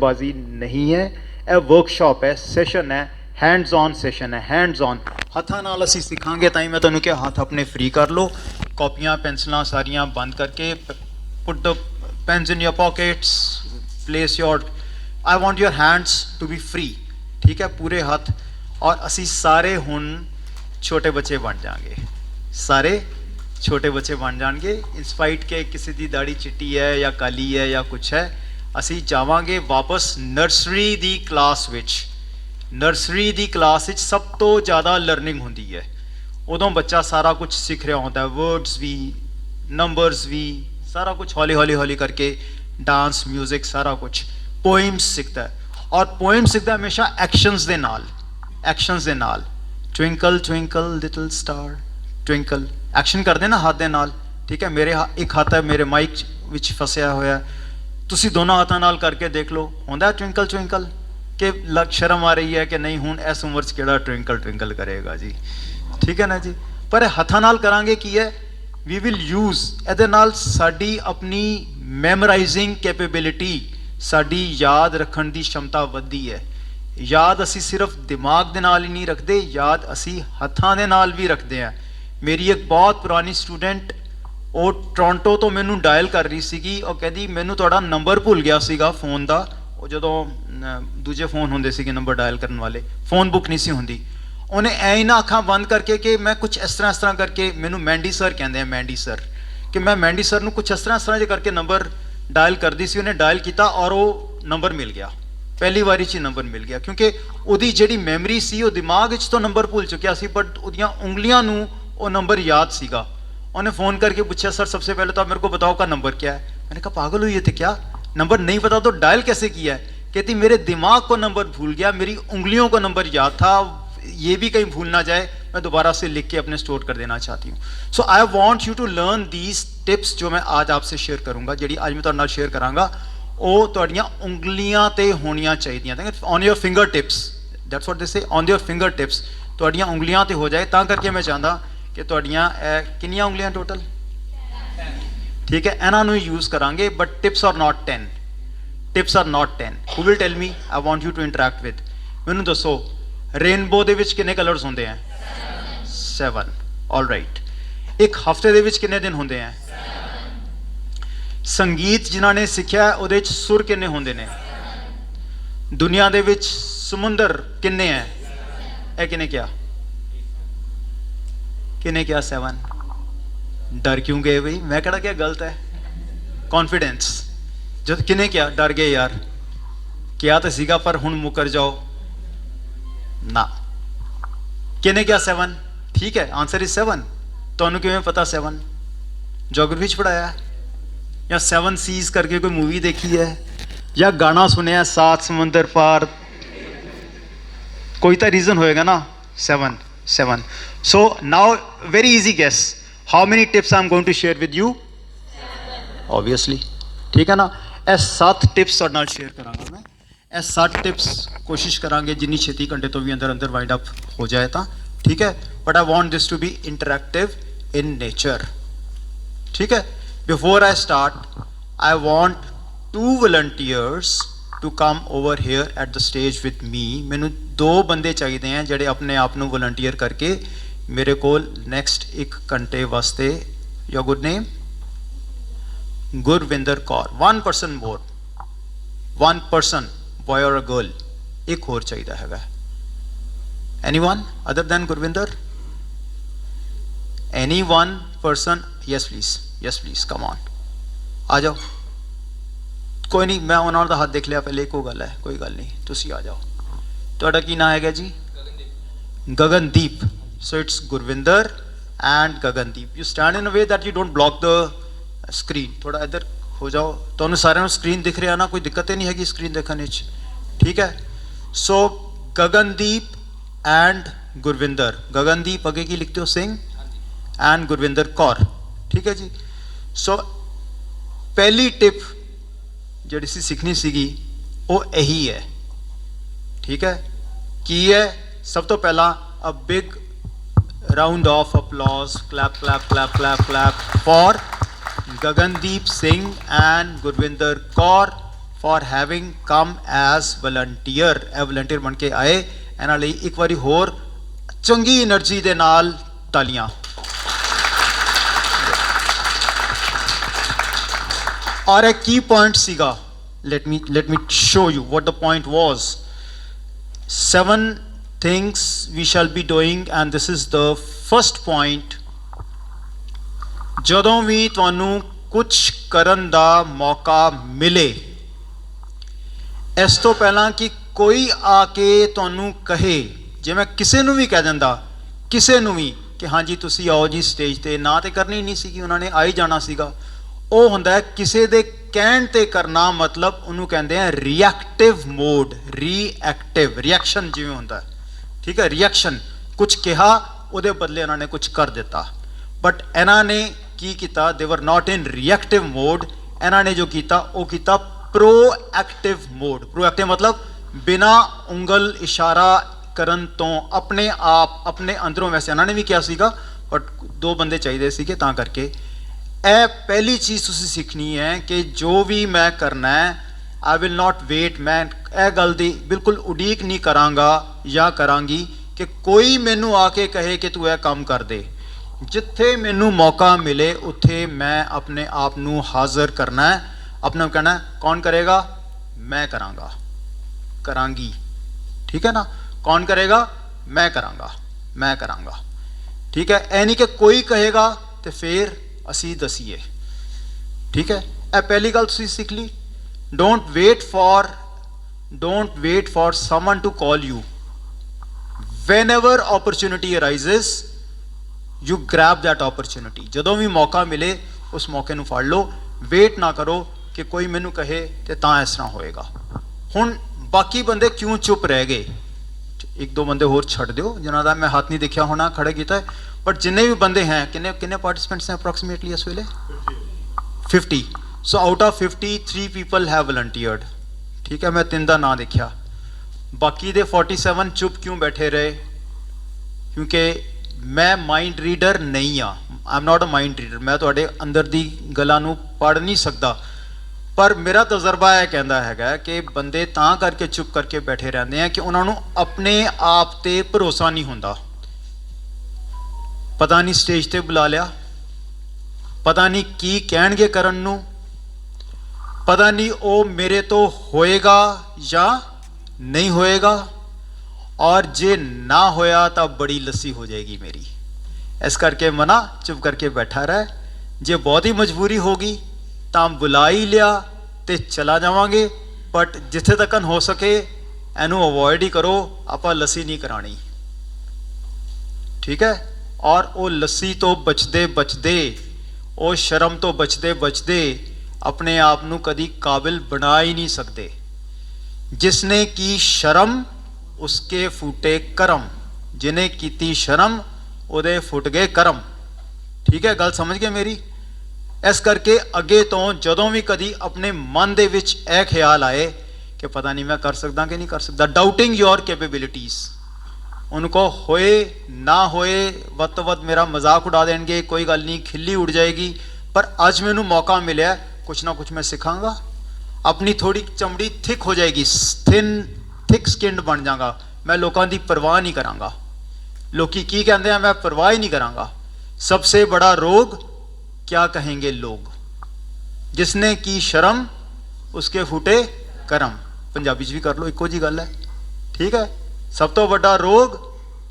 बाजी नहीं है, ਇਹ ਵਰਕਸ਼ਾਪ ਹੈ, ਸੈਸ਼ਨ ਹੈ, हैंड्स ऑन सैशन है, हैंड्स ऑन हत्थां नाल असीं सिखांगे। ताई मैं तुहानूं कहा हत्थ अपने फ्री कर लो, कॉपियां पेंसिलां सारियां बंद करके, put the pens in your pockets, place your, I want your hands to be free, ठीक है, पूरे हत्थ। और असीं सारे हुण छोटे बच्चे बन जाएंगे, सारे छोटे बच्चे बन जाएंगे, इंस्पाइट के किसी की दाढ़ी चिट्टी है या काली है या कुछ है। असीं जावांगे वापस nursery the class which. Nursery the class which सब तो ज़्यादा लर्निंग होंदी है, उदों बच्चा सारा कुछ सीख रहा होता है, वर्ड्स भी, नंबर्स भी, सारा कुछ हौली हौली हौली करके, डांस, म्यूजिक, सारा कुछ, पोइम्स सीखता है। और पोइम सीखता है हमेशा एक्शंस दे नाल, एक्शंस दे नाल। Twinkle twinkle little star, twinkle action कर देना हाथ दे नाल, ठीक है। मेरे एक हाथ है मेरे माइक विच फसिया होया, तुसी दोनों हाथों नाल करके देख लो, होंदा ट्विंकल ट्विंकल, कि लग शर्म आ रही है कि नहीं हुण इस उम्र च किहड़ा ट्विंकल ट्विंकल करेगा जी, ठीक है ना जी। पर हत्थां नाल करांगे की है, वी विल यूज़, इहदे नाल साडी अपनी मैमोराइजिंग कैपेबिलिटी, साडी याद रखण दी क्षमता वधदी है। याद असी सिर्फ दिमाग दे नाल ही नहीं रखते, याद असी हत्थां दे नाल भी रखते हैं। मेरी एक बहुत पुरानी स्टूडेंट, वो टोरंटो तो मैनू डायल कर रही सीगी, और कहती मैनू तुहाडा नंबर भुल गया सीगा फोन का, वो जो दूजे फोन होंदे सीगे नंबर डायल करने वाले, फोन बुक नहीं सी होंदी। उन्हें ऐ ही ना अखां बंद करके कि मैं कुछ इस तरह करके, मैनू मैंडी सर कहते हैं, मैंडी सर, कि मैं मैंडी सर नू कुछ इस तरह जो करके नंबर डायल करती सी, उन्हें डायल किया और वो नंबर मिल गया, पहली बारी च नंबर मिल गया, क्योंकि उहदी जिहड़ी मैमरी सी, वो दिमाग च तो नंबर भुल चुकिया सी, बट उहदियां उंगलियां नू वो नंबर याद सीगा। उन्हें फ़ोन करके पूछा, सर सबसे पहले तो आप मेरे को बताओ का नंबर क्या है। मैंने कहा पागल हुई है थे क्या, नंबर नहीं पता तो डायल कैसे किया है। कहती मेरे दिमाग को नंबर भूल गया, मेरी उंगलियों को नंबर याद था, ये भी कहीं भूल ना जाए, मैं दोबारा से लिख के अपने स्टोर कर देना चाहती हूँ। So I want you to learn these tips जो मैं आज आपसे शेयर करूँगा, जी आज मैं तुहाडे नाल शेयर करांगा, वो तुहाडियां उंगलियां ते होनियां चाहिए, on your finger tips, that's what they से, ऑन योर फिंगर टिप्स, तुहाडियां उंगलियां ते हो जाए। तां करके मैं चाहता कि तुहाडियां कितनियां उंगलियां टोटल, ठीक है, इन्हां नूं यूज़ करांगे, but tips are not 10, tips are not 10। Who will tell me, I want you to interact with, मैनूं दसो रेनबो दे विच कितने कलर्स होंदे हैं, 7, ऑल राइट। एक हफ्ते दे विच कितने दिन होंदे हैं, संगीत जिन्हां ने सिक्ख्या है उहदे च सुर कितने होंदे ने, दुनिया दे विच समुंदर कितने हैं, ए किने क्या, किने क्या 7, डर क्यों गए भाई, मैं कहड़ा क्या गलत है, कॉन्फिडेंस, जो किने क्या डर गए यार, क्या तो सीगा पर हुण मुकर जाओ ना, किने क्या 7, ठीक है, आंसर इज 7। तुहानूं किवें पता 7, जोग्राफी च पढ़ाया है, या 7 सीज करके कोई मूवी देखी है, या गाना सुनिया 7 समुंदर पार, कोई तो रीजन होएगा ना, 7 7। So now very easy guess, how many tips I am going to share with you, obviously, ठीक है ना। ਇਹ 7 टिप्स ਤੁਹਾਡੇ ਨਾਲ शेयर करांगा मैं, ਇਹ 7 टिप्स कोशिश करांगे जिन्नी छेती घंटे तो भी अंदर अंदर वाइंड अप हो जाए तो, ठीक है। But I want this to be interactive in nature, ठीक है। Before I start I want 2 volunteers to come over here at the stage with me. मैनू 2 बंदे चाहिए हैं ਜਿਹੜੇ अपने आप ਨੂੰ वॉलंटियर करके मेरे को नैक्सट 1 घंटे वास्ते, your good name Gurvinder Kaur, 1 person more, 1 person, boy or a girl, एक और चाहिए है, anyone other than Gurvinder, any one person, yes please come on, आ जाओ, कोई नहीं, मैं उन्होंने दा हाथ देख लिया पहले, कोई गल है, कोई गल नहीं, तुसी आ जाओ। तुहाडा की नाम है जी, Gagandeep, so it's Gurvinder and Gagandeep. you stand in a way that you don't block the screen, थोड़ा इधर हो जाओ, तो सारे स्क्रीन दिख रहा ना, कोई दिक्कत नहीं हैगी स्क्रीन देखने, ठीक है। सो गगनदीप एंड गुरविंदर, गगनदीप आगे की लिखते हो सिंह, एंड गुरविंदर कौर, ठीक है जी। सो पहली टिप जिहड़ी सी सीखनी सीगी वो यही है, ठीक है। की है, सब तो पहला a big round of applause, clap clap clap clap clap for Gagandeep Singh and Gurvinder Kaur for having come as volunteer. ਇਹ ਵਲੰਟੀਅਰ ਬਣ ਕੇ ਆਏ। ਇਹਨਾਂ ਲਈ ਇੱਕ ਵਾਰੀ ਹੋਰ ਚੰਗੀ એનર્ਜੀ ਦੇ ਨਾਲ ਤਾਲੀਆਂ। और एक की पॉइंट सीगा, let me show you what the point was. 7 things we shall be doing, and this is the first point. ਜਦੋਂ ਵੀ ਤੁਹਾਨੂੰ ਕੁਝ ਕਰਨ ਦਾ ਮੌਕਾ ਮਿਲੇ, ਇਸ ਤੋਂ ਪਹਿਲਾਂ ਕਿ ਕੋਈ ਆ ਕੇ ਤੁਹਾਨੂੰ ਕਹੇ, ਜੇ ਮੈਂ ਕਿਸੇ ਨੂੰ ਵੀ ਕਹਿ ਦਿੰਦਾ, ਕਿਸੇ ਨੂੰ ਵੀ ਕਿ ਹਾਂਜੀ ਤੁਸੀਂ ਆਓ ਜੀ ਸਟੇਜ ਤੇ, ਨਾ ਤੇ ਕਰਨੀ ਨਹੀਂ ਸੀਗੀ, ਉਹਨਾਂ ਨੇ ਆ ਹੀ ਜਾਣਾ ਸੀਗਾ। ਉਹ ਹੁੰਦਾ ਹੈ ਕਿਸੇ ਦੇ ਕਹਿਣ ਤੇ ਕਰਨਾ, ਮਤਲਬ ਉਹਨੂੰ ਕਹਿੰਦੇ ਆ ਰਿਐਕਟਿਵ ਮੋਡ। ਰਿਐਕਟਿਵ ਰਿਐਕਸ਼ਨ ਜਿਵੇਂ ਹੁੰਦਾ, ਠੀਕ ਹੈ, ਰਿਐਕਸ਼ਨ, ਕੁਝ ਕਿਹਾ ਉਹਦੇ ਬਦਲੇ ਇਹਨਾਂ ਨੇ ਕੁਝ ਕਰ ਦਿੱਤਾ। ਬਟ ਇਹਨਾਂ ਨੇ ਕੀ ਕੀਤਾ, ਦੇ ਵਰ ਨਾਟ ਇਨ ਰਿਐਕਟਿਵ ਮੋਡ। ਇਹਨਾਂ ਨੇ ਜੋ ਕੀਤਾ ਉਹ ਕੀਤਾ ਪ੍ਰੋਐਕਟਿਵ ਮੋਡ। ਪ੍ਰੋਐਕਟਿਵ ਮਤਲਬ ਬਿਨਾ ਉਂਗਲ ਇਸ਼ਾਰਾ ਕਰਨ ਤੋਂ ਆਪਣੇ ਆਪ, ਆਪਣੇ ਅੰਦਰੋਂ। ਵੈਸੇ ਇਹਨਾਂ ਨੇ ਵੀ ਕਿਹਾ ਸੀਗਾ ਬਟ 2 ਬੰਦੇ ਚਾਹੀਦੇ ਸੀਗੇ, ਤਾਂ ਕਰਕੇ ਇਹ ਪਹਿਲੀ ਚੀਜ਼ ਤੁਸੀਂ ਸਿੱਖਣੀ ਹੈ ਕਿ ਜੋ ਵੀ ਮੈਂ ਕਰਨਾ ਹੈ, ਆਈ ਵਿਲ ਨਾਟ ਵੇਟ। ਮੈਂ ਇਹ ਗੱਲ ਦੀ ਬਿਲਕੁਲ ਉਡੀਕ ਨਹੀਂ ਕਰਾਂਗਾ ਜਾਂ ਕਰਾਂਗੀ ਕਿ ਕੋਈ ਮੈਨੂੰ ਆ ਕੇ ਕਹੇ ਕਿ ਤੂੰ ਇਹ ਕੰਮ ਕਰ ਦੇ। ਜਿੱਥੇ ਮੈਨੂੰ ਮੌਕਾ ਮਿਲੇ ਉੱਥੇ ਮੈਂ ਆਪਣੇ ਆਪ ਨੂੰ ਹਾਜ਼ਰ ਕਰਨਾ ਹੈ। ਆਪਣਾ ਕਹਿਣਾ ਕੌਣ ਕਰੇਗਾ, ਮੈਂ ਕਰਾਂਗਾ, ਕਰਾਂਗੀ, ਠੀਕ ਹੈ ਨਾ। ਕੌਣ ਕਰੇਗਾ, ਮੈਂ ਕਰਾਂਗਾ, ਮੈਂ ਕਰਾਂਗਾ, ਠੀਕ ਹੈ। ਇਹ ਨਹੀਂ ਕਿ ਕੋਈ ਕਹੇਗਾ ਤੇ ਫਿਰ ਅਸੀਂ ਦਸੀਏ, ਠੀਕ ਹੈ। ਇਹ ਪਹਿਲੀ ਗੱਲ ਤੁਸੀਂ ਸਿੱਖ ਲਈ। Don't wait for someone to call you. whenever opportunity arises you grab that opportunity। ਜਦੋਂ ਵੀ ਮੌਕਾ ਮਿਲੇ ਉਸ ਮੌਕੇ ਨੂੰ ਫੜ ਲਓ। ਵੇਟ ਨਾ ਕਰੋ ਕਿ ਕੋਈ ਮੈਨੂੰ ਕਹੇ ਤੇ ਤਾਂ ਇਸ ਤਰ੍ਹਾਂ ਹੋਏਗਾ। ਹੁਣ ਬਾਕੀ ਬੰਦੇ ਕਿਉਂ ਚੁੱਪ ਰਹਿ ਗਏ? 1-2 ਬੰਦੇ ਹੋਰ ਛੱਡ ਦਿਓ ਜਿਨ੍ਹਾਂ ਦਾ ਮੈਂ ਹੱਥ ਨਹੀਂ ਦੇਖਿਆ ਹੋਣਾ ਖੜੇ ਕੀਤਾ। बट जिन्ने भी बंदे हैं, किन्ने पार्टिसिपेंट्स हैं अप्रोक्सीमेटली इस वेले? 50। So out of 50 3 people have volunteered, ठीक है। मैं 3 का नाम देखा, बाकी दे 47 चुप क्यों बैठे रहे? क्योंकि मैं माइंड रीडर नहीं हाँ। I am not a mind reader. मैं तुहाडे अंदर दी गल्लां नूं पढ़ नहीं सकता, पर मेरा तजर्बा यह कहता है कि बंदे तां करके चुप करके बैठे रहते हैं कि उन्होंने अपने आप ते भरोसा नहीं होंदा। पता नहीं स्टेज ते बुला लिया, पता नहीं की कहणगे करन नूं, पता नहीं वो मेरे तो होएगा या नहीं होएगा, और जे ना होया तो बड़ी लस्सी हो जाएगी मेरी। इस करके मना चुप करके बैठा रहे। जे बहुत ही मजबूरी होगी तो बुला ही लिया तो चला जावांगे, बट जिथे तक हो सके इनू अवॉइड ही करो। आपां लस्सी नहीं करानी, ठीक है। और वो लस्सी तो बचते बचते, वो शर्म तो बचते बचते अपने आप नू कदी काबिल बना ही नहीं सकते। जिसने की शर्म उसके फूटे करम, जिन्हें कीती शर्म उहदे फुट गए करम, ठीक है। गल समझ गए मेरी? इस करके अगे तो जदों भी कदी अपने मन दे विच यह ख्याल आए कि पता नहीं मैं कर सकदा कि नहीं कर सकदा, डाउटिंग योर कैपेबिलिटीज़, उनको होए ना होए वध तो वध मेरा मजाक उड़ा देंगे, कोई गल नहीं, खिल्ली उड़ जाएगी, पर अज मैनू मौका मिले कुछ ना कुछ मैं सिखांगा। अपनी थोड़ी चमड़ी थिक हो जाएगी, थिक स्किन्ड बन जागा। मैं लोगों की परवाह नहीं करांगा। लोकी की कहते हैं मैं परवाह ही नहीं करांगा। सबसे बड़ा रोग क्या कहेंगे लोग? जिसने की शर्म उसके फूटे करम। पंजाबी च भी कर लो, इको जी गल है, ठीक है। सब तो बड़ा रोग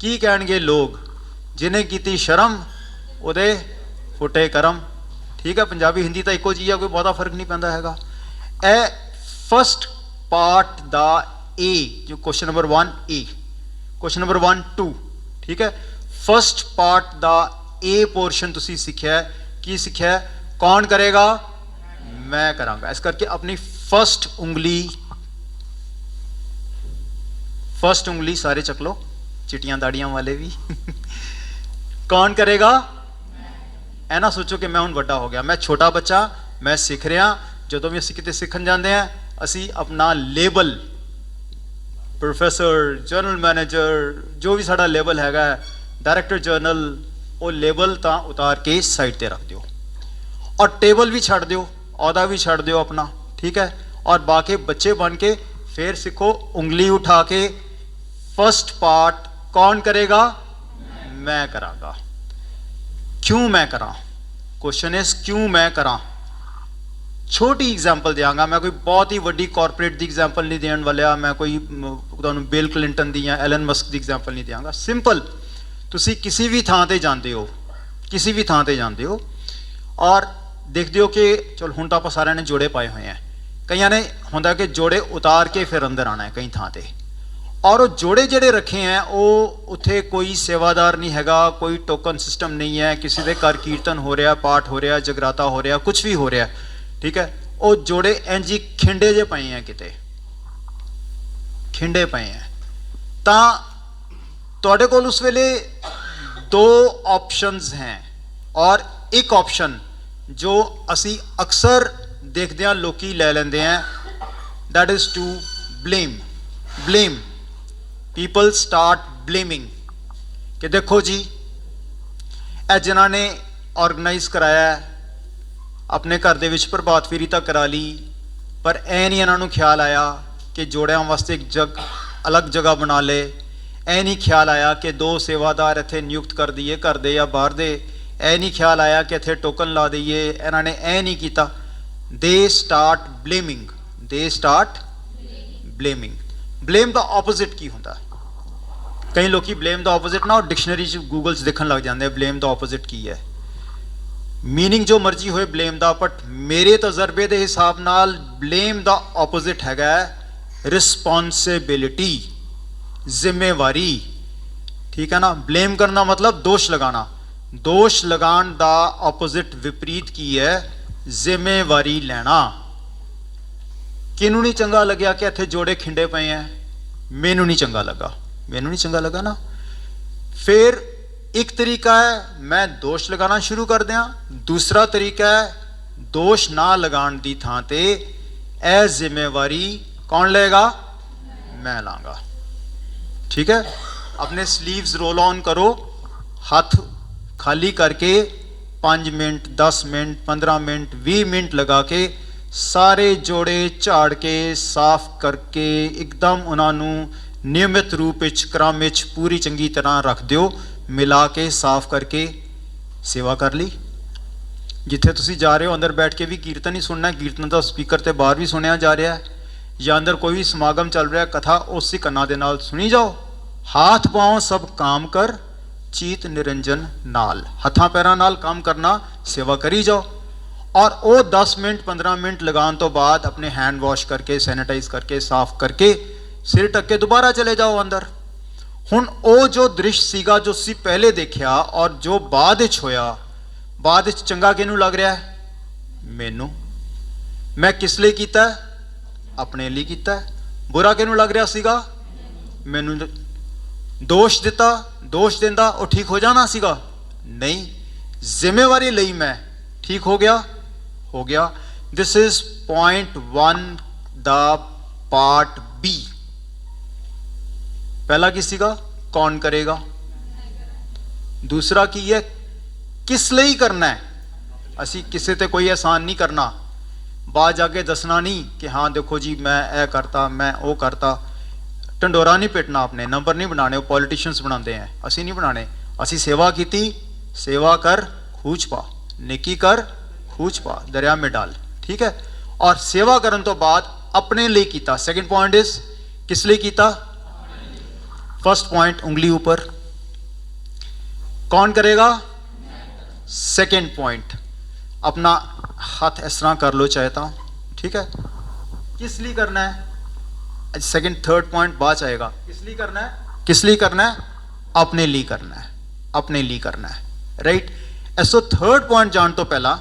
की कहणगे लोग, जिन्हें कीती शर्म उहदे फुटे करम, ठीक है। पंजाबी हिंदी तो इको जी है, कोई बहुता फर्क नहीं पैंदा हैगा। ए फस्ट पार्ट दा ए जो क्वेश्चन नंबर 1 ए, क्वेश्चन नंबर 1 2, ठीक है। फस्ट पार्ट दा ए पोर्शन तुसी सीखिया है। की सीखिया है? कौन करेगा? मैं करांगा। इस करके अपनी फस्ट उंगली सारे चक लो, चिटियां दाड़ियां वाले भी। कौन करेगा? ऐ ना सोचो कि मैं हुण वड्डा हो गया, मैं छोटा बच्चा, मैं सीख रहा। जो भी असीं किते सीखण जांदे हैं, असीं अपना लेबल प्रोफैसर, जनरल मैनेजर, जो भी साडा लेबल हैगा, डायरैक्टर जनरल, वो लेबल तो उतार के साइड ते रख दिओ, और टेबल भी छड्ड दिओ, अहदा भी छड्ड दिओ अपना, ठीक है। और बाकी बच्चे बन के फिर सीखो उंगली उठा के फर्स्ट पार्ट कौन करेगा? मैं करांगा। क्यों मैं करा? क्वेश्चन इज क्यों मैं करा? छोटी एग्जाम्पल देंगा, मैं कोई बहुत ही वड्डी कॉरपोरेट की एग्जाम्पल नहीं देने वाला, मैं कोई तुहानू बिल क्लिंटन की या एलन मस्क की एग्जाम्पल नहीं देंगा। सिंपल, तुसी किसी भी थां ते जाते हो, किसी भी थां ते जाते हो और देखते हो कि चल हुण तां आपां सारिਆਂ ने जोड़े पाए हुए हैं, कईयां ने होंदा कि जोड़े उतार के फिर अंदर आना है कई थां ते, और वो जोड़े जेड़े रखे हैं वो उत्थे कोई सेवादार नहीं हैगा, कोई टोकन सिस्टम नहीं है, किसी दे घर कीर्तन हो रहा, पाठ हो रहा, जगराता हो रहा, कुछ भी हो रहा, ठीक है। वो जोड़े इंज ही खिंडे जे पए हैं, किते खिंडे पए हैं। तां तुहाडे कोल उस वेले दो ऑप्शंस हैं, और एक ऑप्शन जो असी अक्सर देखते हैं लोकी ले लेंदे हैं, that is to blame. Blame, people start blaming कि देखो जी ਇਹ जिन्हां ने ऑर्गेनाइज कराया अपने घर दे विच प्रभात फेरी तक करा ली, पर ऐ नहीं इन्हां नूं ख्याल आया कि जोड़ियां वास्ते एक अलग जगह बना ले, ऐ नहीं ख्याल आया कि दो सेवादार इत्थे नियुक्त कर दईए, घर दे या बाहर दे, ऐ नहीं ख्याल आया कि इत्थे टोकन ला दईए, इन्हां ने ऐ नहीं कीता। They start blaming, they start blaming. Blame दा ऑपोजिट की हुंदा? कई लोग ब्लेम दा ऑपोजिट ना डिक्शनरी गूगल च देखन लग जाते हैं ब्लेम दा ऑपोजिट की है। मीनिंग जो मर्जी होए ब्लेम दा, बट मेरे तजर्बे के हिसाब नाल ब्लेम दा ऑपोजिट हैगा रिस्पॉन्सिबिलिटी, जिम्मेवारी, ठीक है ना। ब्लेम करना मतलब दोष लगाना, दोष लगान दा ऑपोजिट विपरीत की है जिम्मेवारी लेना। किनू नहीं चंगा लग्या कि इत्थे जोड़े खिंडे पे हैं? मैनू नहीं चंगा लगा, मैनू नहीं चंगा लगा ना। फिर एक तरीका है मैं दोष लगाना शुरू कर दिया, दूसरा तरीका है दोष ना लगान दी थां ते ए जिम्मेवारी कौन लेगा? मैं लांगा, ठीक है। अपने स्लीव्स रोल ऑन करो, हाथ खाली करके 5 मिनट 10 मिनट 15 मिनट 20 मिनट लगा के सारे जोड़े झाड़ के साफ करके एकदम उन्होंने नियमित रूप क्रम में पूरी चंगी तरह रख दियो, मिला के साफ करके सेवा कर ली। जिथे तुसी जा रहे हो अंदर बैठ के भी कीर्तन ही सुनना, कीर्तन का स्पीकर ते बाहर भी सुनिया जा रहा है, या अंदर कोई भी समागम चल रहा है, कथा उसी कन्ना दे नाल सुनी जाओ। हाथ पांव सब काम कर चीत निरंजन नाल, हथा पैरां नाल काम करना, सेवा करी जाओ। और वो 10 मिनट 15 मिनट लगाने तो बाद अपने हैंड वॉश करके सैनिटाइज करके साफ करके सिर ढक के दोबारा चले जाओ अंदर। हुण वो जो दृश्य सीगा जो सी पहले देखा और जो बाद विच होया, बाद विच चंगा किनू लग रहा है? मैनू। मैं किस लिए कीता? अपने लिए कीता। बुरा किनू लग रहा सीगा? मैनू। दोष दिता, दोष देंदा वो ठीक हो जाना सीगा? नहीं, जिम्मेवारी लई मैं, ठीक हो गया, हो गया। This is point 1 the part B. पहला की सीगा कौन करेगा, दूसरा की है किस लिए करना है। असी किसी ते कोई एहसान नहीं करना, बाद जाके दसना नहीं कि हाँ देखो जी मैं ऐ करता मैं वो करता। ढंडोरा नहीं पिटना, अपने नंबर नहीं बनाने, वो पॉलिटिशियंस बनाते हैं, असी नहीं बनाने। असी सेवा की, सेवा कर खूच पा, नेकी कर खूच पा, दरिया में डाल, ठीक है। और सेवा करने तो बाद अपने लिए कीता। सेकंड पॉइंट इज किस लिए कीता? फर्स्ट पॉइंट उंगली ऊपर, कौन करेगा? सेकंड पॉइंट अपना हाथ इस तरह कर लो चाहता हूं, ठीक है। किस लिए करना है? सेकंड थर्ड पॉइंट बाद आएगा। किस लिए करना है? किस लिए करना है? अपने लिए करना है, अपने लिए करना है, राइट। ऐसो थर्ड पॉइंट जान तो पहला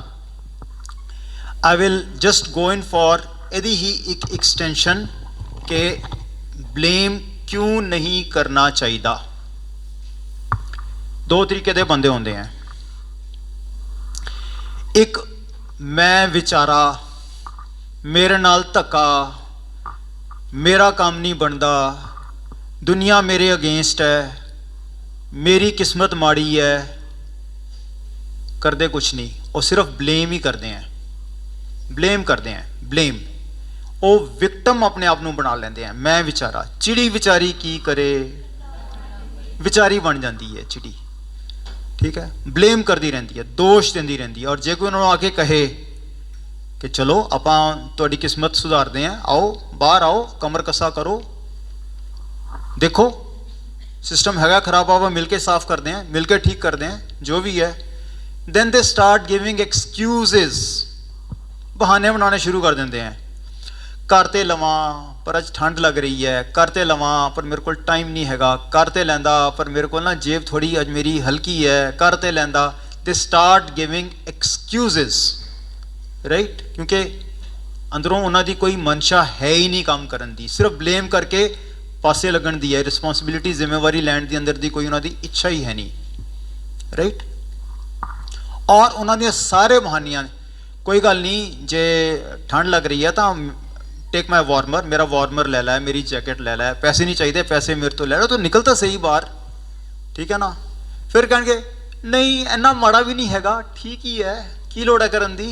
I will just go in for यदि ही एक एक्सटेंशन के ब्लेम क्यों नहीं करना चाहिए। दो तरीके के बंदे होंगे हैं, एक मैं विचारा, मेरे नाल धक्का, मेरा काम नहीं बनता, दुनिया मेरे अगेंस्ट है, मेरी किस्मत माड़ी है, करते कुछ नहीं, वो सिर्फ ब्लेम ही करते हैं, ब्लेम करते हैं, ब्लेम। ਉਹ ਵਿਕਟਮ ਆਪਣੇ ਆਪ ਨੂੰ ਬਣਾ ਲੈਂਦੇ ਆ, ਮੈਂ ਵਿਚਾਰਾ। ਚਿੜੀ ਵਿਚਾਰੀ ਕੀ ਕਰੇ, ਵਿਚਾਰੀ ਬਣ ਜਾਂਦੀ ਹੈ ਚਿੜੀ, ਠੀਕ ਹੈ, ਬਲੇਮ ਕਰਦੀ ਰਹਿੰਦੀ ਹੈ, ਦੋਸ਼ ਦਿੰਦੀ ਰਹਿੰਦੀ ਹੈ। ਔਰ ਜੇ ਕੋਈ ਉਹਨਾਂ ਨੂੰ ਆ ਕੇ ਕਹੇ ਕਿ ਚਲੋ ਆਪਾਂ ਤੁਹਾਡੀ ਕਿਸਮਤ ਸੁਧਾਰਦੇ ਹਾਂ, ਆਓ ਬਾਹਰ ਆਓ, ਕਮਰ ਕੱਸਾ ਕਰੋ, ਦੇਖੋ ਸਿਸਟਮ ਹੈਗਾ ਖਰਾਬ, ਆਪਾਂ ਮਿਲ ਕੇ ਸਾਫ਼ ਕਰਦੇ हैं, मिल के ठीक करते हैं, जो भी है, then they start giving excuses, बहाने बनाने शुरू कर देंगे हैं। करते लवां पर अज ठंड लग रही है, करते लवां पर मेरे को टाइम नहीं हैगा, करते लैंदा पर मेरे को ना जेब थोड़ी अज मेरी हल्की है, करते लैंदा। they start giving excuses, right? क्योंकि अंदरों उन्हां दी कोई मंशा है ही नहीं काम करन दी, सिर्फ ब्लेम करके पासे लगन दी है। रिस्पॉन्सिबिलिटी जिम्मेवारी लैंड दी अंदर दी कोई उन्हां दी इच्छा ही है नहीं, राइट? और उन्हां दी सारे बहानियां, कोई गल नहीं जे ठंड लग रही है तो टेक माई वार्मर, मेरा वार्मर ले लै, मेरी जैकेट ले लै, पैसे नहीं चाहिए, पैसे मेरे तो ले लो, तो निकल तो सही बाहर, ठीक है ना। फिर कहेंगे नहीं इन्ना माड़ा भी नहीं हैगा, ठीक ही है, की लोड़ है करन दी।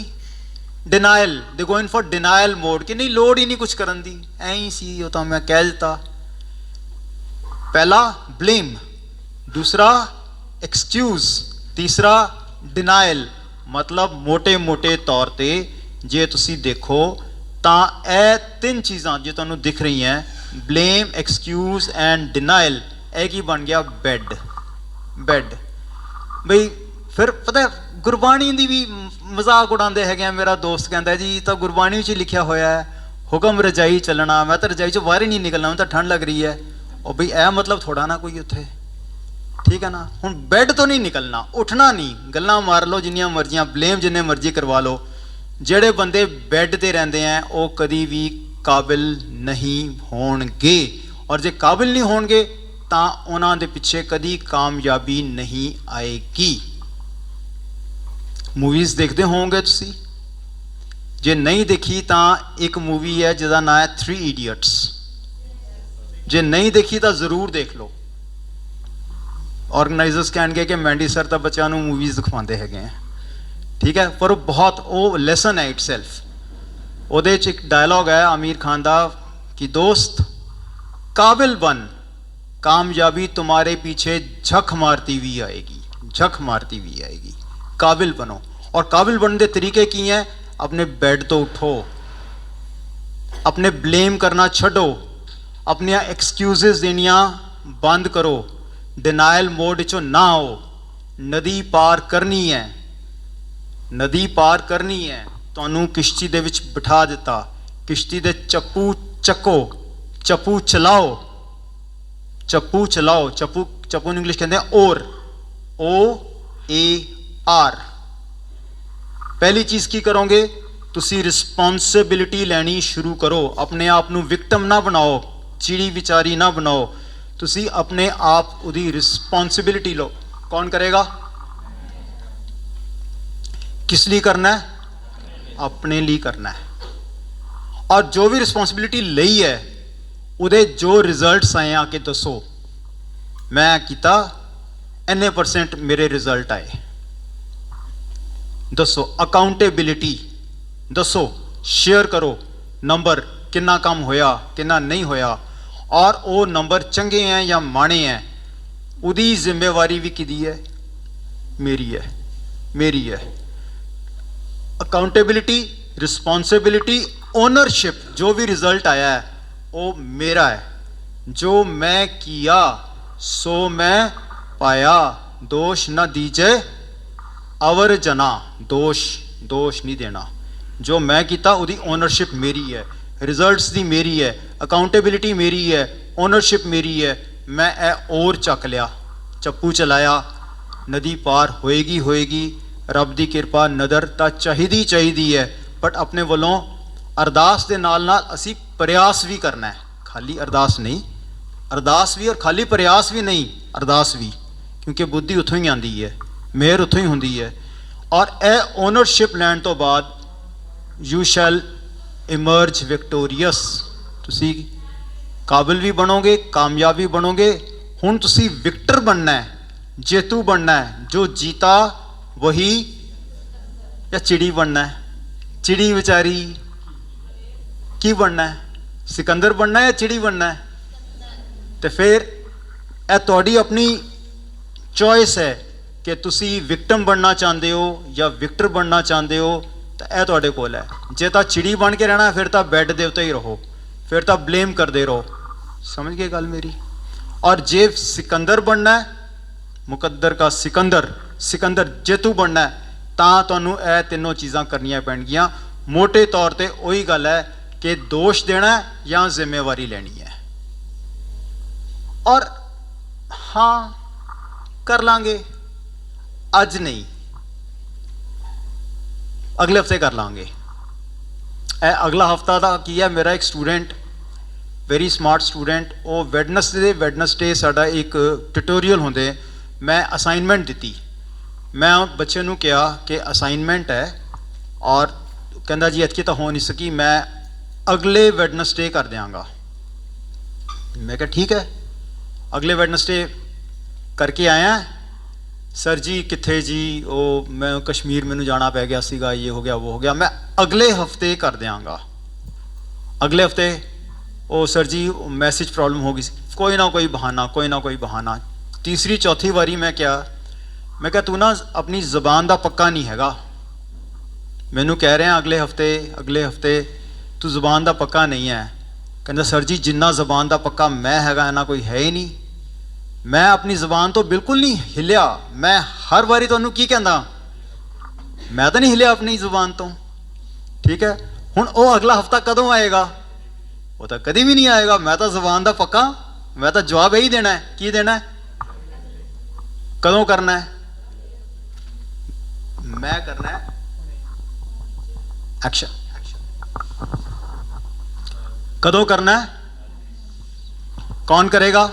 Denial, they going for denial mode कि नहीं लोड़ ही नहीं कुछ करन दी, ऐ ही सी वो तो मैं कह दिता। पहला ब्लेम, दूसरा एक्सक्यूज, तीसरा डिनाइल। मतलब मोटे मोटे तौर ते जे तुसी देखो ਤਾਂ ਇਹ ਤਿੰਨ ਚੀਜ਼ਾਂ ਜੋ ਤੁਹਾਨੂੰ ਦਿਖ ਰਹੀਆਂ, ਬਲੇਮ, ਐਕਸਕਿਊਜ਼ ਐਂਡ ਡਿਨਾਈਲ, ਇਹ ਕੀ ਬਣ ਗਿਆ? ਬੈੱਡ। ਬੈੱਡ ਬਈ ਫਿਰ ਪਤਾ ਗੁਰਬਾਣੀ ਦੀ ਵੀ ਮਜ਼ਾਕ ਉਡਾਉਂਦੇ ਹੈਗੇ ਆ। ਮੇਰਾ ਦੋਸਤ ਕਹਿੰਦਾ ਜੀ ਤਾਂ ਗੁਰਬਾਣੀ ਵਿੱਚ ਲਿਖਿਆ ਹੋਇਆ ਹੈ ਹੁਕਮ ਰਜਾਈ ਚੱਲਣਾ, ਮੈਂ ਤਾਂ ਰਜਾਈ 'ਚੋਂ ਬਾਹਰ ਹੀ ਨਹੀਂ ਨਿਕਲਣਾ, ਮੈਨੂੰ ਤਾਂ ਠੰਡ ਲੱਗ ਰਹੀ ਹੈ। ਉਹ ਬਈ ਇਹ ਮਤਲਬ ਥੋੜਾ ਨਾ ਕੋਈ ਉੱਥੇ, ਠੀਕ ਹੈ ਨਾ। ਹੁਣ ਬੈੱਡ ਤੋਂ ਨਹੀਂ ਨਿਕਲਣਾ, ਉੱਠਣਾ ਨਹੀਂ, ਗੱਲਾਂ ਮਾਰ ਲਓ ਜਿੰਨੀਆਂ ਮਰਜ਼ੀਆਂ, ਬਲੇਮ ਜਿੰਨੇ ਮਰਜ਼ੀ ਕਰਵਾ ਲਓ। ਜਿਹੜੇ ਬੰਦੇ ਬੈੱਡ ਤੇ ਰਹਿੰਦੇ ਆ ਉਹ ਕਦੀ ਵੀ ਕਾਬਿਲ ਨਹੀਂ ਹੋਣਗੇ, ਔਰ ਜੇ ਕਾਬਿਲ ਨਹੀਂ ਹੋਣਗੇ ਤਾਂ ਉਹਨਾਂ ਦੇ ਪਿੱਛੇ ਕਦੀ ਕਾਮਯਾਬੀ ਨਹੀਂ ਆਏਗੀ। ਮੂਵੀਜ਼ ਦੇਖਦੇ ਹੋਵੋਗੇ ਤੁਸੀਂ, ਜੇ ਨਹੀਂ ਦੇਖੀ ਤਾਂ ਇੱਕ ਮੂਵੀ ਹੈ ਜਿਹਦਾ ਨਾਂ ਹੈ 3 Idiots, ਜੇ ਨਹੀਂ ਦੇਖੀ ਤਾਂ ਜ਼ਰੂਰ ਦੇਖ ਲਓ। ਆਰਗੇਨਾਈਜ਼ਰਸ ਕਹਿਣਗੇ ਕਿ ਮੈਂਡੀ ਸਰ ਤਾਂ ਬੱਚਿਆਂ ਨੂੰ ਮੂਵੀਜ਼ ਦਿਖਾਉਂਦੇ ਹੈਗੇ ਆ, ठीक है, पर वो बहुत वो लेसन है इटसेल्फ। ਉਹਦੇ 'ਚ ਇੱਕ ਡਾਇਲੌਗ ਹੈ आमिर खान ਦਾ कि दोस्त काबिल बन, कामयाबी तुम्हारे पीछे झक मारती हुई आएगी, झक मारती हुई आएगी। काबिल बनो, और काबिल बनने के तरीके की हैं? अपने बेड तो उठो, अपने ब्लेम करना छड्डो, अपनियां एक्सक्यूजेस देनियां बंद करो, डिनाइल मोड 'चों ना आओ। नदी पार करनी है, नदी पार करनी है, ਤੁਹਾਨੂੰ ਕਿਸ਼ਤੀ ਦੇ ਵਿੱਚ ਬਿਠਾ ਦਿੱਤਾ, ਕਿਸ਼ਤੀ ਦੇ ਚੱਪੂ ਚੱਕੋ, ਚੱਪੂ ਚਲਾਓ, ਚੱਪੂ ਚਲਾਓ। ਚੱਪੂ, ਚੱਪੂ ਨੂੰ ਇੰਗਲਿਸ਼ ਕਹਿੰਦੇ ਆ ਓਰ, OAR। ਪਹਿਲੀ ਚੀਜ਼ ਕੀ ਕਰੋਗੇ? ਤੁਸੀਂ ਰਿਸਪੌਂਸਿਬਿਲਿਟੀ ਲੈਣੀ ਸ਼ੁਰੂ ਕਰੋ। ਆਪਣੇ ਆਪ ਨੂੰ ਵਿਕਟਮ ਨਾ ਬਣਾਓ, ਚਿੜੀ ਵਿਚਾਰੀ ਨਾ ਬਣਾਓ, ਤੁਸੀਂ ਆਪਣੇ ਆਪ ਉਹਦੀ ਰਿਸਪੌਂਸਿਬਿਲਿਟੀ ਲਓ। ਕੌਣ ਕਰੇਗਾ? किस लिए करना है? अपने लिए करना है। और जो भी रिस्पॉन्सिबिलिटी लई है उहदे जो रिजल्ट्स आए आके दसो, मैं किया इन्ने % मेरे रिजल्ट आए, दसो। अकाउंटेबिलिटी दसो, शेयर करो नंबर, कितना काम होया कितना नहीं होया, और वो नंबर चंगे हैं या माड़े हैं, उहदी जिम्मेवारी भी किहदी है? मेरी है, मेरी है। अकाउंटेबिलिटी, रिस्पॉन्सिबिलिटी, ओनरशिप, जो भी रिजल्ट आया है वो मेरा है, जो मैं किया सो मैं पाया, दोष न दीजे अवर जना, दोष नहीं देना। जो मैं किया उसकी ओनरशिप मेरी है, रिजल्ट्स दी मेरी है, अकाउंटेबिलिटी मेरी है, ओनरशिप मेरी है। मैं और चक लिया, चप्पू चलाया, नदी पार होएगी होएगी। रब की किरपा नज़र तो चाहिदी है, बट अपने वालों अरदास के नाल असी प्रयास भी करना है, खाली अरदास नहीं, अरदास भी और खाली प्रयास भी नहीं, अरदास भी, क्योंकि बुद्धि उतों ही आती है, मेहर उतों ही होंगी है। और यह ओनरशिप लैन तो बाद यू शैल इमर्ज विक्टोरीअस, तुसी काबिल भी बनोगे, कामयाब भी बनोगे। हुण तुसी विक्टर बनना है, जेतू बनना है, जो जीता वही, या चिड़ी बनना है? चिड़ी बेचारी की बनना है? सिकंदर बनना है या चिड़ी बनना है? तो फिर यह तुहाडी अपनी चॉइस है कि तुसी विक्टम बनना चाहते हो या विक्टर बनना चाहते हो, तो यह तुहाडे कोल है। जे तो चिड़ी बन के रहना फिर तो बैड दे उत्ते ही रहो, फिर तो ब्लेम करते रहो। समझ गए गल मेरी? और जे सिकंदर बनना है, मुकद्दर का सिकंदर, सिकंदर जेतू बनना है, ਤਾਂ ਤੁਹਾਨੂੰ ਇਹ ਤਿੰਨੋਂ ਚੀਜ਼ਾਂ ਕਰਨੀਆਂ ਪੈਣਗੀਆਂ। ਮੋਟੇ ਤੌਰ ਤੇ ਉਹੀ ਗੱਲ ਹੈ ਕਿ ਦੋਸ਼ ਦੇਣਾ ਜਾਂ ਜ਼ਿੰਮੇਵਾਰੀ ਲੈਣੀ ਹੈ। ਔਰ ਹਾਂ ਕਰ ਲਾਂਗੇ, ਅੱਜ ਨਹੀਂ, ਅਗਲੇ ਹਫਤੇ ਕਰ ਲਾਂਗੇ। ਇਹ ਅਗਲਾ ਹਫਤਾ ਦਾ ਕੀ ਹੈ? ਮੇਰਾ ਇੱਕ ਸਟੂਡੈਂਟ, ਵੈਰੀ ਸਮਾਰਟ ਸਟੂਡੈਂਟ, ਉਹ ਵੈਡਨਸਡੇ ਸਾਡਾ ਇੱਕ ਟਿਊਟੋਰੀਅਲ ਹੁੰਦੇ, ਮੈਂ ਅਸਾਈਨਮੈਂਟ ਦਿੱਤੀ। मैं बच्चे नूं कहा कि असाइनमेंट है, और कहता जी इतनी तो हो नहीं सकी, मैं अगले वैडनसडे कर देंगा। मैं कहा ठीक है, अगले वैडनसडे करके आया। सर जी कित्थे जी? वो मैं कश्मीर मैनू जाना पै गया सीगा, ये हो गया वो हो गया। मैं अगले हफ्ते कर देंगा। अगले हफ्ते ओ सर जी मैसेज प्रॉब्लम हो गई, कोई ना कोई बहाना, कोई ना कोई बहाना। तीसरी चौथी बारी मैं क्या, मैं क्या तू ना अपनी ज़बान का पक्का नहीं हैगा, मैनू कह रहे हैं अगले हफ्ते तू ज़बान का पक्का नहीं है। कहता सर जी जिन्ना ज़बान का पक्का मैं हैगा ना कोई है ही नहीं, मैं अपनी ज़बान तो बिल्कुल नहीं हिलिया। मैं हर बारी तुहानू की कहना, मैं तो नहीं हिलिया अपनी ज़बान तो। ठीक है, हुण वो अगला हफ्ता कदों आएगा? वो तो कभी भी नहीं आएगा। मैं तो ज़बान का पक्का, मैं तो जवाब यही देना है। की देना है? कदों करना है? मैं करना है एक्शन। कदों करना है? कौन करेगा?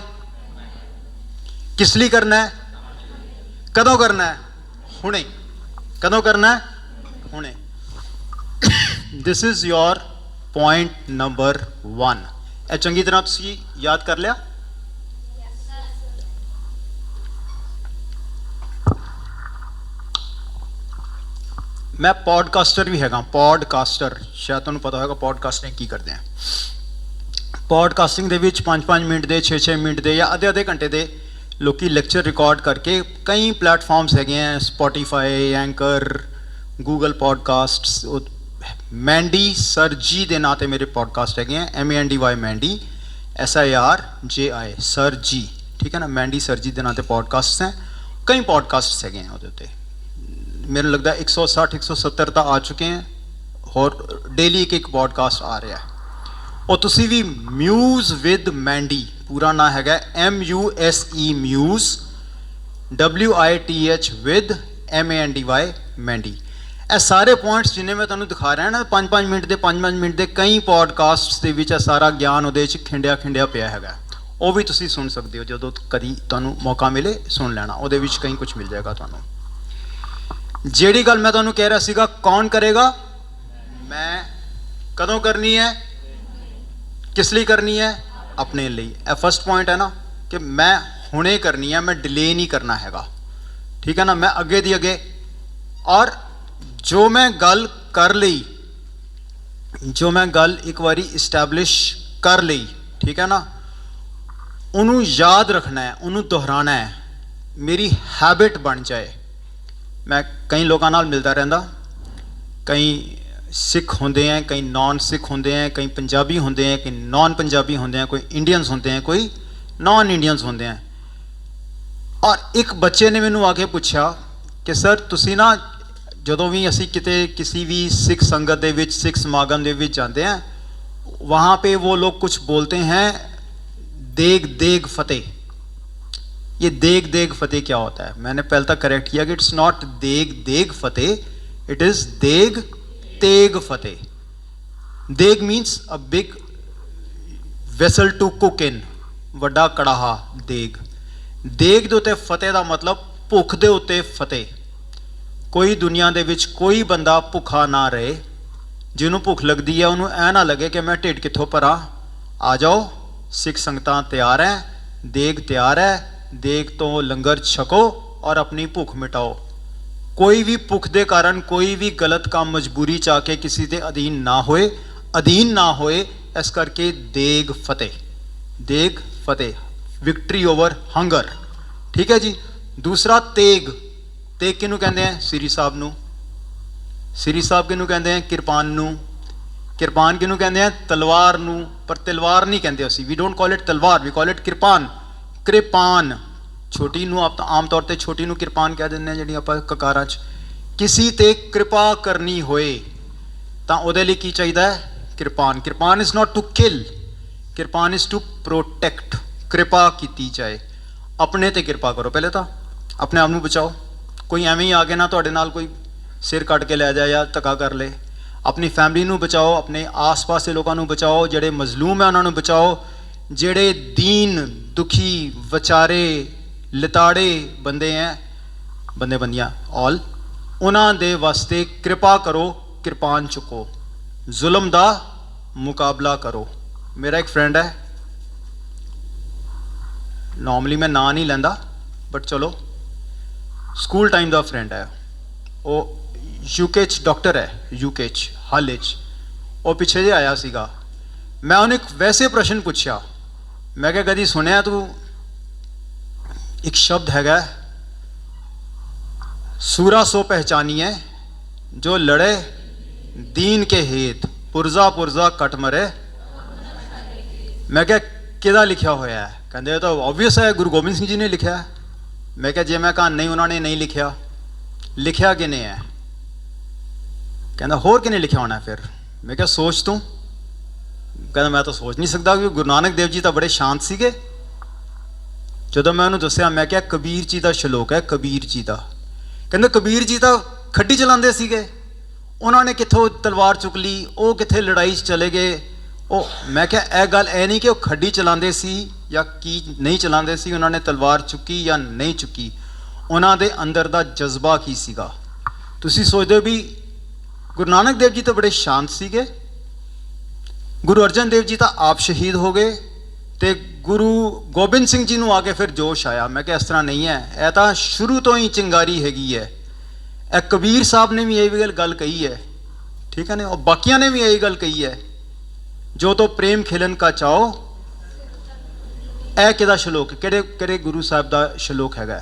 किस लिए करना है? कदों करना है? हुणे। कदों करना है? हुणे। This is your point number 1। यह चंगी तरह तुसी याद कर लिया? मैं पॉडकास्टर भी हैगा। पॉडकास्टर शायद तुहानू पता होगा पॉडकास्टिंग की करते हैं। पॉडकास्टिंग दे विच 5-5 मिनट दे 6-6 मिनट दे या आधे घंटे दे लोकी लेक्चर रिकॉर्ड करके कई प्लेटफॉर्म्स हैगे हैं, Spotify, Anchor, Google podcasts. Mandy sir ji के नाँ से मेरे पॉडकास्ट हैगे हैं, MANDY Mandy, SIRJI sir ji. ठीक है ना, मैंडी सर जी के नाँ से पॉडकास्ट हैं। कई पॉडकास्ट हैगे हैं वो, मेरे लगता है 160-170 तक आ चुके हैं, और डेली एक पॉडकास्ट आ रहा है। और तुसी भी म्यूज़ विद मैंडी, पूरा ना हैगा MUSE muse, WITH with MANDY Mandy. ਇਹ ਸਾਰੇ ਪੁਆਇੰਟਸ ਜਿੰਨੇ ਮੈਂ ਤੁਹਾਨੂੰ ਦਿਖਾ ਰਿਹਾ ਨਾ 5-5 ਮਿੰਟ ਦੇ 5-5 ਮਿੰਟ ਦੇ ਕਈ ਪੋਡਕਾਸਟਸ ਦੇ ਵਿੱਚ ਸਾਰਾ ਗਿਆਨ ਉਹਦੇ ਵਿੱਚ ਖਿੰਡਿਆ ਪਿਆ ਹੈਗਾ। ਉਹ ਵੀ ਤੁਸੀਂ ਸੁਣ ਸਕਦੇ ਹੋ, ਜਦੋਂ ਕਦੀ ਤੁਹਾਨੂੰ ਮੌਕਾ ਮਿਲੇ ਸੁਣ ਲੈਣਾ, ਉਹਦੇ ਵਿੱਚ ਕਈ ਕੁਝ ਮਿਲ ਜਾਏਗਾ ਤੁਹਾਨੂੰ। ਜਿਹੜੀ ਗੱਲ ਮੈਂ ਤੁਹਾਨੂੰ ਕਹਿ ਰਿਹਾ ਸੀਗਾ, ਕੌਣ ਕਰੇਗਾ? ਮੈਂ। ਕਦੋਂ ਕਰਨੀ ਹੈ? ਕਿਸ ਲਈ ਕਰਨੀ ਹੈ? ਆਪਣੇ ਲਈ। ਇਹ ਫਸਟ ਪੁਆਇੰਟ ਹੈ ਨਾ ਕਿ ਮੈਂ ਹੁਣੇ ਕਰਨੀ ਹੈ, ਮੈਂ ਡਿਲੇ ਨਹੀਂ ਕਰਨਾ ਹੈਗਾ। ਠੀਕ ਹੈ ਨਾ, ਮੈਂ ਅੱਗੇ ਦੀ ਅੱਗੇ। ਔਰ ਜੋ ਮੈਂ ਗੱਲ ਕਰ ਲਈ, ਜੋ ਮੈਂ ਗੱਲ ਇੱਕ ਵਾਰੀ ਇਸਟੈਬਲਿਸ਼ ਕਰ ਲਈ, ਠੀਕ ਹੈ ਨਾ, ਉਹਨੂੰ ਯਾਦ ਰੱਖਣਾ ਹੈ, ਉਹਨੂੰ ਦੁਹਰਾਉਣਾ ਹੈ, ਮੇਰੀ ਹੈਬਿਟ ਬਣ ਜਾਏ। मैं कई लोगों नाल मिलता रहता, कई सिख होंदे हैं, कई नॉन सिख होंदे हैं, कई पंजाबी होंदे हैं, कई नॉन पंजाबी होंदे हैं, कोई इंडियंस होंदे हैं, कोई नॉन इंडियंस होंदे हैं। और एक बच्चे ने मैनू आके पूछा कि सर तुसी ना जदों भी असी किते किसी भी सिख संगत दे विच, सिख समागम दे विच जाते हैं, वहाँ पे वो लोग कुछ बोलते हैं, देग देग फतेह। ये देग देग फतेह क्या होता है? मैंने पहले तक करेक्ट किया कि इट्स नॉट देग देग फतेह, इट इज देग Tegh Fateh. Deg means a big vessel to cook in, वड्डा कड़ाहा देग। देग दे उत्ते फतेह का मतलब भुख दे उत्ते फतेह। कोई दुनिया दे विच कोई बंदा भुखा ना रहे, जिन्हों भुख लगती है उन्होंने ऐ ना लगे कि मैं ढिड कित्थों भरा। आ जाओ, सिख संगतां तैयार है, देग तैयार है, देग तो लंगर छको और अपनी भुख मिटाओ। कोई भी भुख के कारण कोई भी गलत काम मजबूरी चाह के किसी के अधीन ना होए, ਅਧੀਨ ਨਾ ਹੋਏ, ਇਸ ਕਰਕੇ ਦੇਗ ਫਤਿਹ, ਦੇਗ ਫਤਿਹ, ਵਿਕਟਰੀ ਓਵਰ ਹੰਗਰ। ਠੀਕ ਹੈ ਜੀ। ਦੂਸਰਾ ਤੇਗ, ਤੇਗ ਕਿਹਨੂੰ ਕਹਿੰਦੇ ਆ? ਸ੍ਰੀ ਸਾਹਿਬ ਨੂੰ। ਸ੍ਰੀ ਸਾਹਿਬ ਕਿਹਨੂੰ ਕਹਿੰਦੇ ਆ? ਕਿਰਪਾਨ ਨੂੰ। ਕਿਰਪਾਨ ਕਿਹਨੂੰ ਕਹਿੰਦੇ ਆ? ਤਲਵਾਰ ਨੂੰ। ਪਰ ਤਲਵਾਰ ਨਹੀਂ ਕਹਿੰਦੇ ਅਸੀਂ, we don't call it talwar, we call it kirpan. Kirpan ਛੋਟੀ ਨੂੰ ਆਪ ਆਮ ਤੌਰ ਤੇ ਛੋਟੀ ਨੂੰ ਕਿਰਪਾਨ ਕਹਿ ਦਿੰਦੇ ਆ, ਜਿਹੜੀ ਆਪਾਂ ਕਕਾਰਾਂ 'ਚ। ਕਿਸੇ ਤੇ ਕਿਰਪਾ ਕਰਨੀ ਹੋਏ ਤਾਂ ਉਹਦੇ ਲਈ ਕੀ ਚਾਹੀਦਾ ਹੈ? Kirpan. Kirpan is not to kill, kirpan is to protect. ਕਿਰਪਾ ਕੀਤੀ ਜਾਏ, ਆਪਣੇ ਤੇ ਕਿਰਪਾ ਕਰੋ। ਪਹਿਲੇ ਤਾਂ ਆਪਣੇ ਆਪ ਨੂੰ ਬਚਾਓ, ਕੋਈ ਐਵੇਂ ਹੀ ਆ ਕੇ ਨਾ ਤੁਹਾਡੇ ਨਾਲ ਕੋਈ ਸਿਰ ਕੱਟ ਕੇ ਲੈ ਜਾਏ ਜਾਂ ਧੱਕਾ ਕਰ ਲੇ। ਆਪਣੀ ਫੈਮਿਲੀ ਨੂੰ ਬਚਾਓ, ਆਪਣੇ ਆਸ-ਪਾਸ ਦੇ ਲੋਕਾਂ ਨੂੰ ਬਚਾਓ, ਜਿਹੜੇ ਮਜ਼ਲੂਮ ਹੈ ਉਹਨਾਂ ਨੂੰ ਬਚਾਓ, ਜਿਹੜੇ ਦੀਨ ਦੁਖੀ ਵਿਚਾਰੇ ਲਿਤਾੜੇ ਬੰਦੇ ਹੈ, ਬੰਦੇ ਬੰਦੀਆਂ ਆਲ, ਉਹਨਾਂ ਦੇ ਵਾਸਤੇ ਕਿਰਪਾ ਕਰੋ, ਕਿਰਪਾਨ ਚੁੱਕੋ, ਜ਼ੁਲਮ ਦਾ ਮੁਕਾਬਲਾ ਕਰੋ। ਮੇਰਾ ਇੱਕ ਫਰੈਂਡ ਹੈ, ਨੋਰਮਲੀ ਮੈਂ ਨਾਂ ਨਹੀਂ ਲੈਂਦਾ, ਬਟ ਚਲੋ ਸਕੂਲ ਟਾਈਮ ਦਾ ਫਰੈਂਡ ਹੈ। ਉਹ ਯੂਕੇ 'ਚ ਡਾਕਟਰ ਹੈ, ਯੂਕੇ 'ਚ ਹਾਲੇ 'ਚ। ਉਹ ਪਿੱਛੇ ਜਿਹੇ ਆਇਆ ਸੀਗਾ, ਮੈਂ ਉਹਨੂੰ ਇੱਕ ਵੈਸੇ ਪ੍ਰਸ਼ਨ ਪੁੱਛਿਆ, ਮੈਂ ਕਿਹਾ ਕਦੀ ਸੁਣਿਆ ਤੂੰ ਇੱਕ ਸ਼ਬਦ ਹੈਗਾ, ਸੂਰਾ ਸੋ ਪਹਿਚਾਨੀਏ ਜੋ ਲੜੇ ਦੀਨ ਕੇ ਹੇਤ, ਪੁਰਜ਼ਾ ਪੁਰਜ਼ਾ ਕੱਟ ਮਰੇ। ਮੈਂ ਕਿਹਾ ਕਿਹਦਾ ਲਿਖਿਆ ਹੋਇਆ ਹੈ? ਕਹਿੰਦੇ ਇਹ ਤਾਂ ਆਬਵੀਅਸ ਹੈ, ਗੁਰੂ ਗੋਬਿੰਦ ਸਿੰਘ ਜੀ ਨੇ ਲਿਖਿਆ। ਮੈਂ ਕਿਹਾ ਜੇ ਮੈਂ ਕਹਾਂ ਨਹੀਂ, ਉਹਨਾਂ ਨੇ ਨਹੀਂ ਲਿਖਿਆ, ਲਿਖਿਆ ਕਿਹਨੇ ਹੈ? ਕਹਿੰਦਾ ਹੋਰ ਕਿਹਨੇ ਲਿਖਿਆ ਹੋਣਾ ਫਿਰ? ਮੈਂ ਕਿਹਾ ਸੋਚ ਤੂੰ। ਕਹਿੰਦਾ ਮੈਂ ਤਾਂ ਸੋਚ ਨਹੀਂ ਸਕਦਾ, ਕਿਉਂਕਿ ਗੁਰੂ ਨਾਨਕ ਦੇਵ ਜੀ ਤਾਂ ਬੜੇ ਸ਼ਾਂਤ ਸੀਗੇ। ਜਦੋਂ ਮੈਂ ਉਹਨੂੰ ਦੱਸਿਆ, ਮੈਂ ਕਿਹਾ ਕਬੀਰ ਜੀ ਦਾ ਸ਼ਲੋਕ ਹੈ, ਕਬੀਰ ਜੀ ਦਾ। ਕਹਿੰਦਾ ਕਬੀਰ ਜੀ ਤਾਂ ਖੱਡੀ ਚਲਾਉਂਦੇ ਸੀਗੇ, ਉਹਨਾਂ ਨੇ ਕਿੱਥੋਂ ਤਲਵਾਰ ਚੁੱਕ ਲਈ, ਉਹ ਕਿੱਥੇ ਲੜਾਈ 'ਚ ਚਲੇ ਗਏ। ਉਹ ਮੈਂ ਕਿਹਾ ਇਹ ਗੱਲ ਇਹ ਨਹੀਂ ਕਿ ਉਹ ਖੱਡੀ ਚਲਾਉਂਦੇ ਸੀ ਜਾਂ ਕੀ ਨਹੀਂ ਚਲਾਉਂਦੇ ਸੀ, ਉਹਨਾਂ ਨੇ ਤਲਵਾਰ ਚੁੱਕੀ ਜਾਂ ਨਹੀਂ ਚੁੱਕੀ, ਉਹਨਾਂ ਦੇ ਅੰਦਰ ਦਾ ਜਜ਼ਬਾ ਕੀ ਸੀਗਾ। ਤੁਸੀਂ ਸੋਚਦੇ ਹੋ ਵੀ ਗੁਰੂ ਨਾਨਕ ਦੇਵ ਜੀ ਤਾਂ ਬੜੇ ਸ਼ਾਂਤ ਸੀਗੇ, ਗੁਰੂ ਅਰਜਨ ਦੇਵ ਜੀ ਤਾਂ ਆਪ ਸ਼ਹੀਦ ਹੋ ਗਏ, ਤੇ ਗੁਰੂ ਗੋਬਿੰਦ ਸਿੰਘ ਜੀ ਨੂੰ ਆ ਕੇ ਫਿਰ ਜੋਸ਼ ਆਇਆ। ਮੈਂ ਕਿਹਾ ਇਸ ਤਰ੍ਹਾਂ ਨਹੀਂ ਹੈ, ਇਹ ਤਾਂ ਸ਼ੁਰੂ ਤੋਂ ਹੀ ਚਿੰਗਾਰੀ ਹੈਗੀ ਹੈ। ਇਹ ਕਬੀਰ ਸਾਹਿਬ ਨੇ ਵੀ ਇਹ ਗੱਲ ਕਹੀ ਹੈ, ਠੀਕ ਹੈ ਨਾ, ਔਰ ਬਾਕੀਆਂ ਨੇ ਵੀ ਇਹ ਗੱਲ ਕਹੀ ਹੈ, ਜੋ ਤੋਂ ਪ੍ਰੇਮ ਖਿਲਨ ਕਾ ਚਾਓ। ਇਹ ਕਿਹਦਾ ਸ਼ਲੋਕ, ਕਿਹੜੇ ਕਿਹੜੇ ਗੁਰੂ ਸਾਹਿਬ ਦਾ ਸ਼ਲੋਕ ਹੈਗਾ?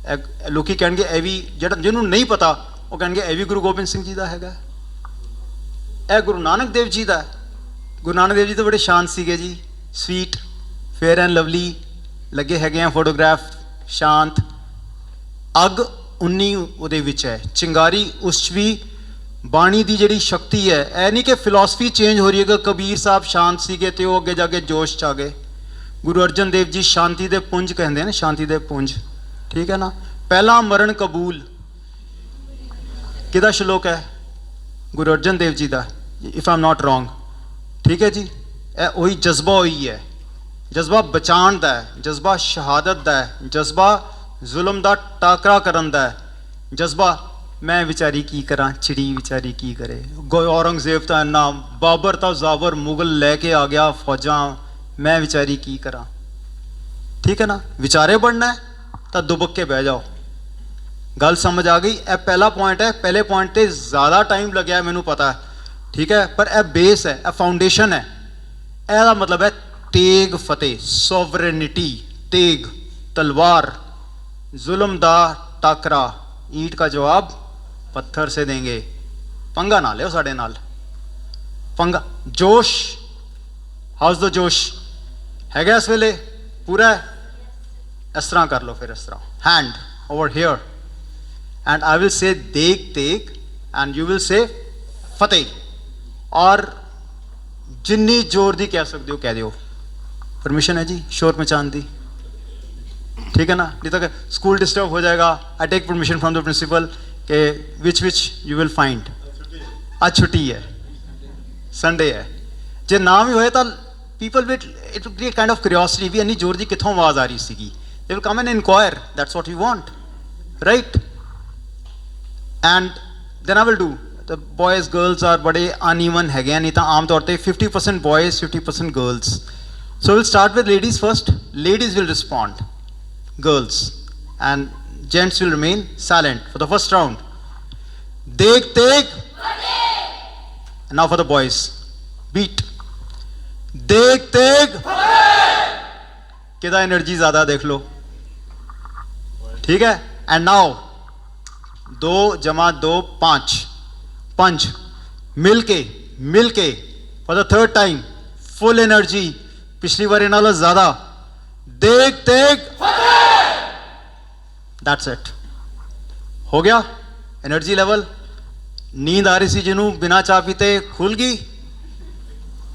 ਇਹ ਲੋਕੀ ਕਹਿਣਗੇ ਇਹ ਵੀ, ਜਿਹੜਾ ਜਿਹਨੂੰ ਨਹੀਂ ਪਤਾ ਉਹ ਕਹਿਣਗੇ ਇਹ ਵੀ ਗੁਰੂ ਗੋਬਿੰਦ ਸਿੰਘ ਜੀ ਦਾ ਹੈਗਾ, ਇਹ ਗੁਰੂ ਨਾਨਕ ਦੇਵ ਜੀ ਦਾ। ਗੁਰੂ ਨਾਨਕ ਦੇਵ ਜੀ ਤਾਂ ਬੜੇ ਸ਼ਾਂਤ ਸੀਗੇ ਜੀ, ਸਵੀਟ, ਫੇਅਰ ਐਂਡ ਲਵਲੀ ਲੱਗੇ ਹੈਗੇ ਆ ਫੋਟੋਗ੍ਰਾਫ, ਸ਼ਾਂਤ। ਅੱਗ 19 ਉਹਦੇ ਵਿੱਚ ਹੈ, ਚਿੰਗਾਰੀ ਉਸ 'ਚ ਵੀ ਬਾਣੀ ਦੀ ਜਿਹੜੀ ਸ਼ਕਤੀ ਹੈ। ਇਹ ਨਹੀਂ ਕਿ ਫਿਲਾਸਫੀ ਚੇਂਜ ਹੋ ਰਹੀ ਹੈ ਕਿ ਕਬੀਰ ਸਾਹਿਬ ਸ਼ਾਂਤ ਸੀਗੇ ਤੇ ਉਹ ਅੱਗੇ ਜਾ ਕੇ ਜੋਸ਼ 'ਚ ਆ ਗਏ। ਗੁਰੂ ਅਰਜਨ ਦੇਵ ਜੀ ਸ਼ਾਂਤੀ ਦੇ ਪੁੰਜ ਕਹਿੰਦੇ ਨੇ, ਸ਼ਾਂਤੀ ਦੇ ਪੁੰਜ, ਠੀਕ ਹੈ ਨਾ। ਪਹਿਲਾ ਮਰਨ ਕਬੂਲ ਕਿਹਦਾ ਸ਼ਲੋਕ ਹੈ? ਗੁਰੂ ਅਰਜਨ ਦੇਵ ਜੀ ਦਾ, if I am not wrong, ਠੀਕ ਹੈ ਜੀ। ਇਹ ਉਹੀ ਜਜ਼ਬਾ ਹੋਈ ਹੈ, ਜਜ਼ਬਾ ਬਚਾਉਣ ਦਾ ਹੈ, ਜਜ਼ਬਾ ਸ਼ਹਾਦਤ ਦਾ ਹੈ, ਜਜ਼ਬਾ ਜ਼ੁਲਮ ਦਾ ਟਾਕਰਾ ਕਰਨ ਦਾ ਹੈ, ਜਜ਼ਬਾ ਮੈਂ ਵਿਚਾਰੀ ਕੀ ਕਰਾਂ, ਚਿੜੀ ਵਿਚਾਰੀ ਕੀ ਕਰੇ। ਔਰੰਗਜ਼ੇਬ ਤਾਂ ਇੰਨਾ, ਬਾਬਰ ਤਾਂ ਜ਼ਾਬਰ ਮੁਗਲ ਲੈ ਕੇ ਆ ਗਿਆ ਫੌਜਾਂ, ਮੈਂ ਵਿਚਾਰੀ ਕੀ ਕਰਾਂ, ਠੀਕ ਹੈ ਨਾ। ਵਿਚਾਰੇ ਬਣਨਾ ਤਾਂ ਦੁਬਕ ਕੇ ਬਹਿ ਜਾਓ। ਗੱਲ ਸਮਝ ਆ ਗਈ? ਇਹ ਪਹਿਲਾ ਪੁਆਇੰਟ ਹੈ। ਪਹਿਲੇ ਪੁਆਇੰਟ ਤੇ ਜ਼ਿਆਦਾ ਟਾਈਮ ਲੱਗਿਆ ਮੈਨੂੰ ਪਤਾ, ਠੀਕ ਹੈ, ਪਰ ਇਹ ਬੇਸ ਹੈ, ਇਹ ਫਾਊਂਡੇਸ਼ਨ ਹੈ। ਇਹਦਾ ਮਤਲਬ ਹੈ ਤੇਗ ਫਤਿਹ, ਸੋਵਰੇਨਿਟੀ, ਤੇਗ, ਤਲਵਾਰ, ਜ਼ੁਲਮ ਦਾ ਟਾਕਰਾ, ईंट का जवाब पत्थर से देंगे। पंगा ना लियो साढ़े नाल, पंगा। जोश, हाउस द जोश हैगा इस वेले पूरा है। इस तरह कर लो, फिर इस तरह hand over here and I will say देग Tegh and you will say फतेह। और जिन्नी जोर दी कह सकते हो कह दो। परमिशन है जी शोर मचान दी, ठीक है ना, नहीं तो स्कूल डिस्टर्ब हो जाएगा। I take permission from the principal के विच यू विल फाइंड। आज छुट्टी है, संडे है, जे ना भी होए तो people will, it will create kind of curiosity भी इन्नी जोर दी कित्थों आवाज़ आ रही सीगी। They will come and enquire, that's what we want, right. And then I will do the boys girls are बड़े अनइवन हैगे, नहीं तो आम तौर पर 50% boys 50% girls. So will start with ladies first, ladies will respond, girls, and gents will remain silent for the first round. Deg teg. Now for the boys. Beat. Deg Teg किदा energy ज्यादा देख लो, ठीक है। एंड नाउ 2 + 2 5, पंच मिलके मिलके for the third time full energy, पिछली बार नालों ज्यादा। देग तेग, दैट्स इट, हो गया एनर्जी लेवल। नींद आ रही सी जिन्हों बिना चाह पीते खुल गई,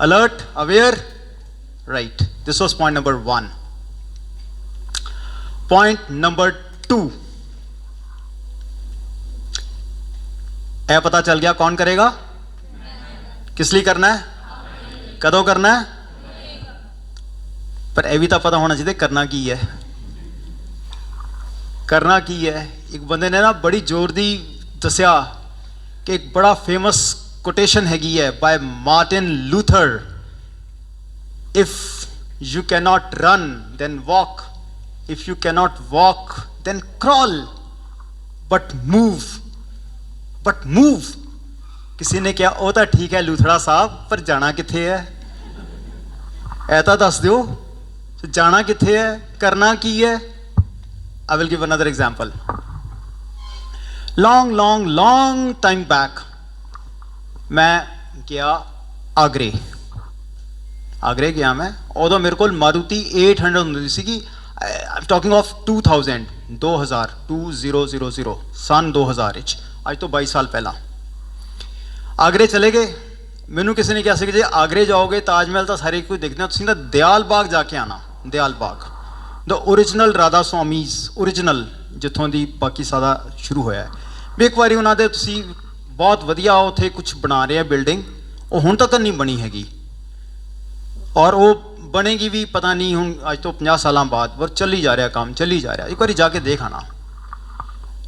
alert aware, right. This was point number 1। Point number 2, पता चल गया कौन करेगा, किस लिए करना है, कदों करना है, पर यह भी तो पता होना चाहिए करना की है। करना की है, एक बंदे ने ना बड़ी जोर दी दसिया कि एक बड़ा फेमस कोटेशन हैगी है by Martin Luther, if you can not run then walk, if you can not walk then crawl, but move, but move. किसी ने कहा वो तो ठीक है लूथड़ा साहब, पर जाना किथे है, ऐसा दस दो जाना किथे है, करना की है। I will give another example. Long time back मैं गया आगरे, आगरे गया मैं, उदों मेरे को मारुति 800 होंदी सी, टॉकिंग ऑफ 2000 सन 2000 आज तो 22 साल पहला। आगरे चले गए, मैनू किसी ने कहा कि जे आगरे जाओगे ताजमहल तो सारे कोई देखते हो, तुम दयाल बाग जाके आना, दयाल बाग the original Radha Swami's, original जिथों की बाकी सारा शुरू होया है। भी एक बार उन्होंने तुसी बहुत वधिया उत्थे कुछ बना रहे हैं बिल्डिंग, वो हुण तक नहीं बनी हैगी, और वो बनेगी भी पता नहीं हूँ आज तो 50 साल बाद, पर चली जा रहा काम, चली जा रहा, एक बार जाके देख आना।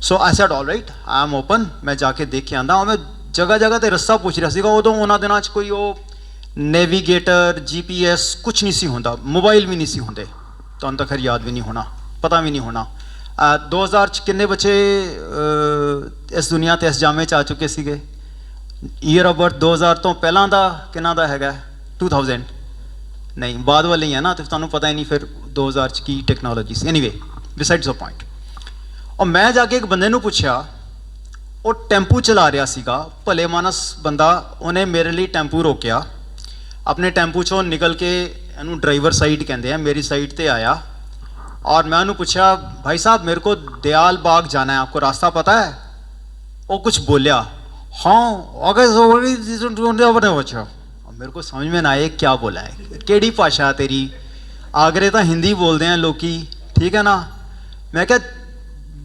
So I said all right, I am open, मैं जाके देख के आंदा। मैं जगह जगह ते रस्ता पूछ रहा सीगा, उदों उन्होंने दिनों कोई वो नेविगेटर GPS कुछ नहीं सी होंदा, मोबाइल भी नहीं सी होंदे, तुहानूं तो खैर याद भी नहीं होना, पता भी नहीं होना। 2000 किन्ने बच्चे इस दुनिया ते इस जामे च आ चुके सीगे, ईयर ऑफ बर्थ 2000 तो पहला दा किन्ना दा हैगा, 2000 नहीं बाद वाले ही है ना, तो तुहानूं पता ही नहीं फिर 2000 च की टैक्नोलॉजी सी। Anyway besides the point. और मैं जाके एक बंदे नूं पुछया, वो टैंपू चला रहा सीगा, भले मानस बंदा, उन्हें मेरे लिए टैंपू रोकया, अपने टैंपू चों निकल के, इनू ड्राइवर साइड कहते हैं, मेरी साइड पे आया, और मैं उन्होंने पूछा भाई साहब मेरे को दयाल बाग जाना है, आपको रास्ता पता है? वो कुछ बोलिया, हाँ अगर बच्चा, मेरे को समझ में ना आए क्या बोला है, केड़ी भाषा तेरी, आगरे तो हिंदी बोलते हैं लोग, ठीक है ना। मैं क्या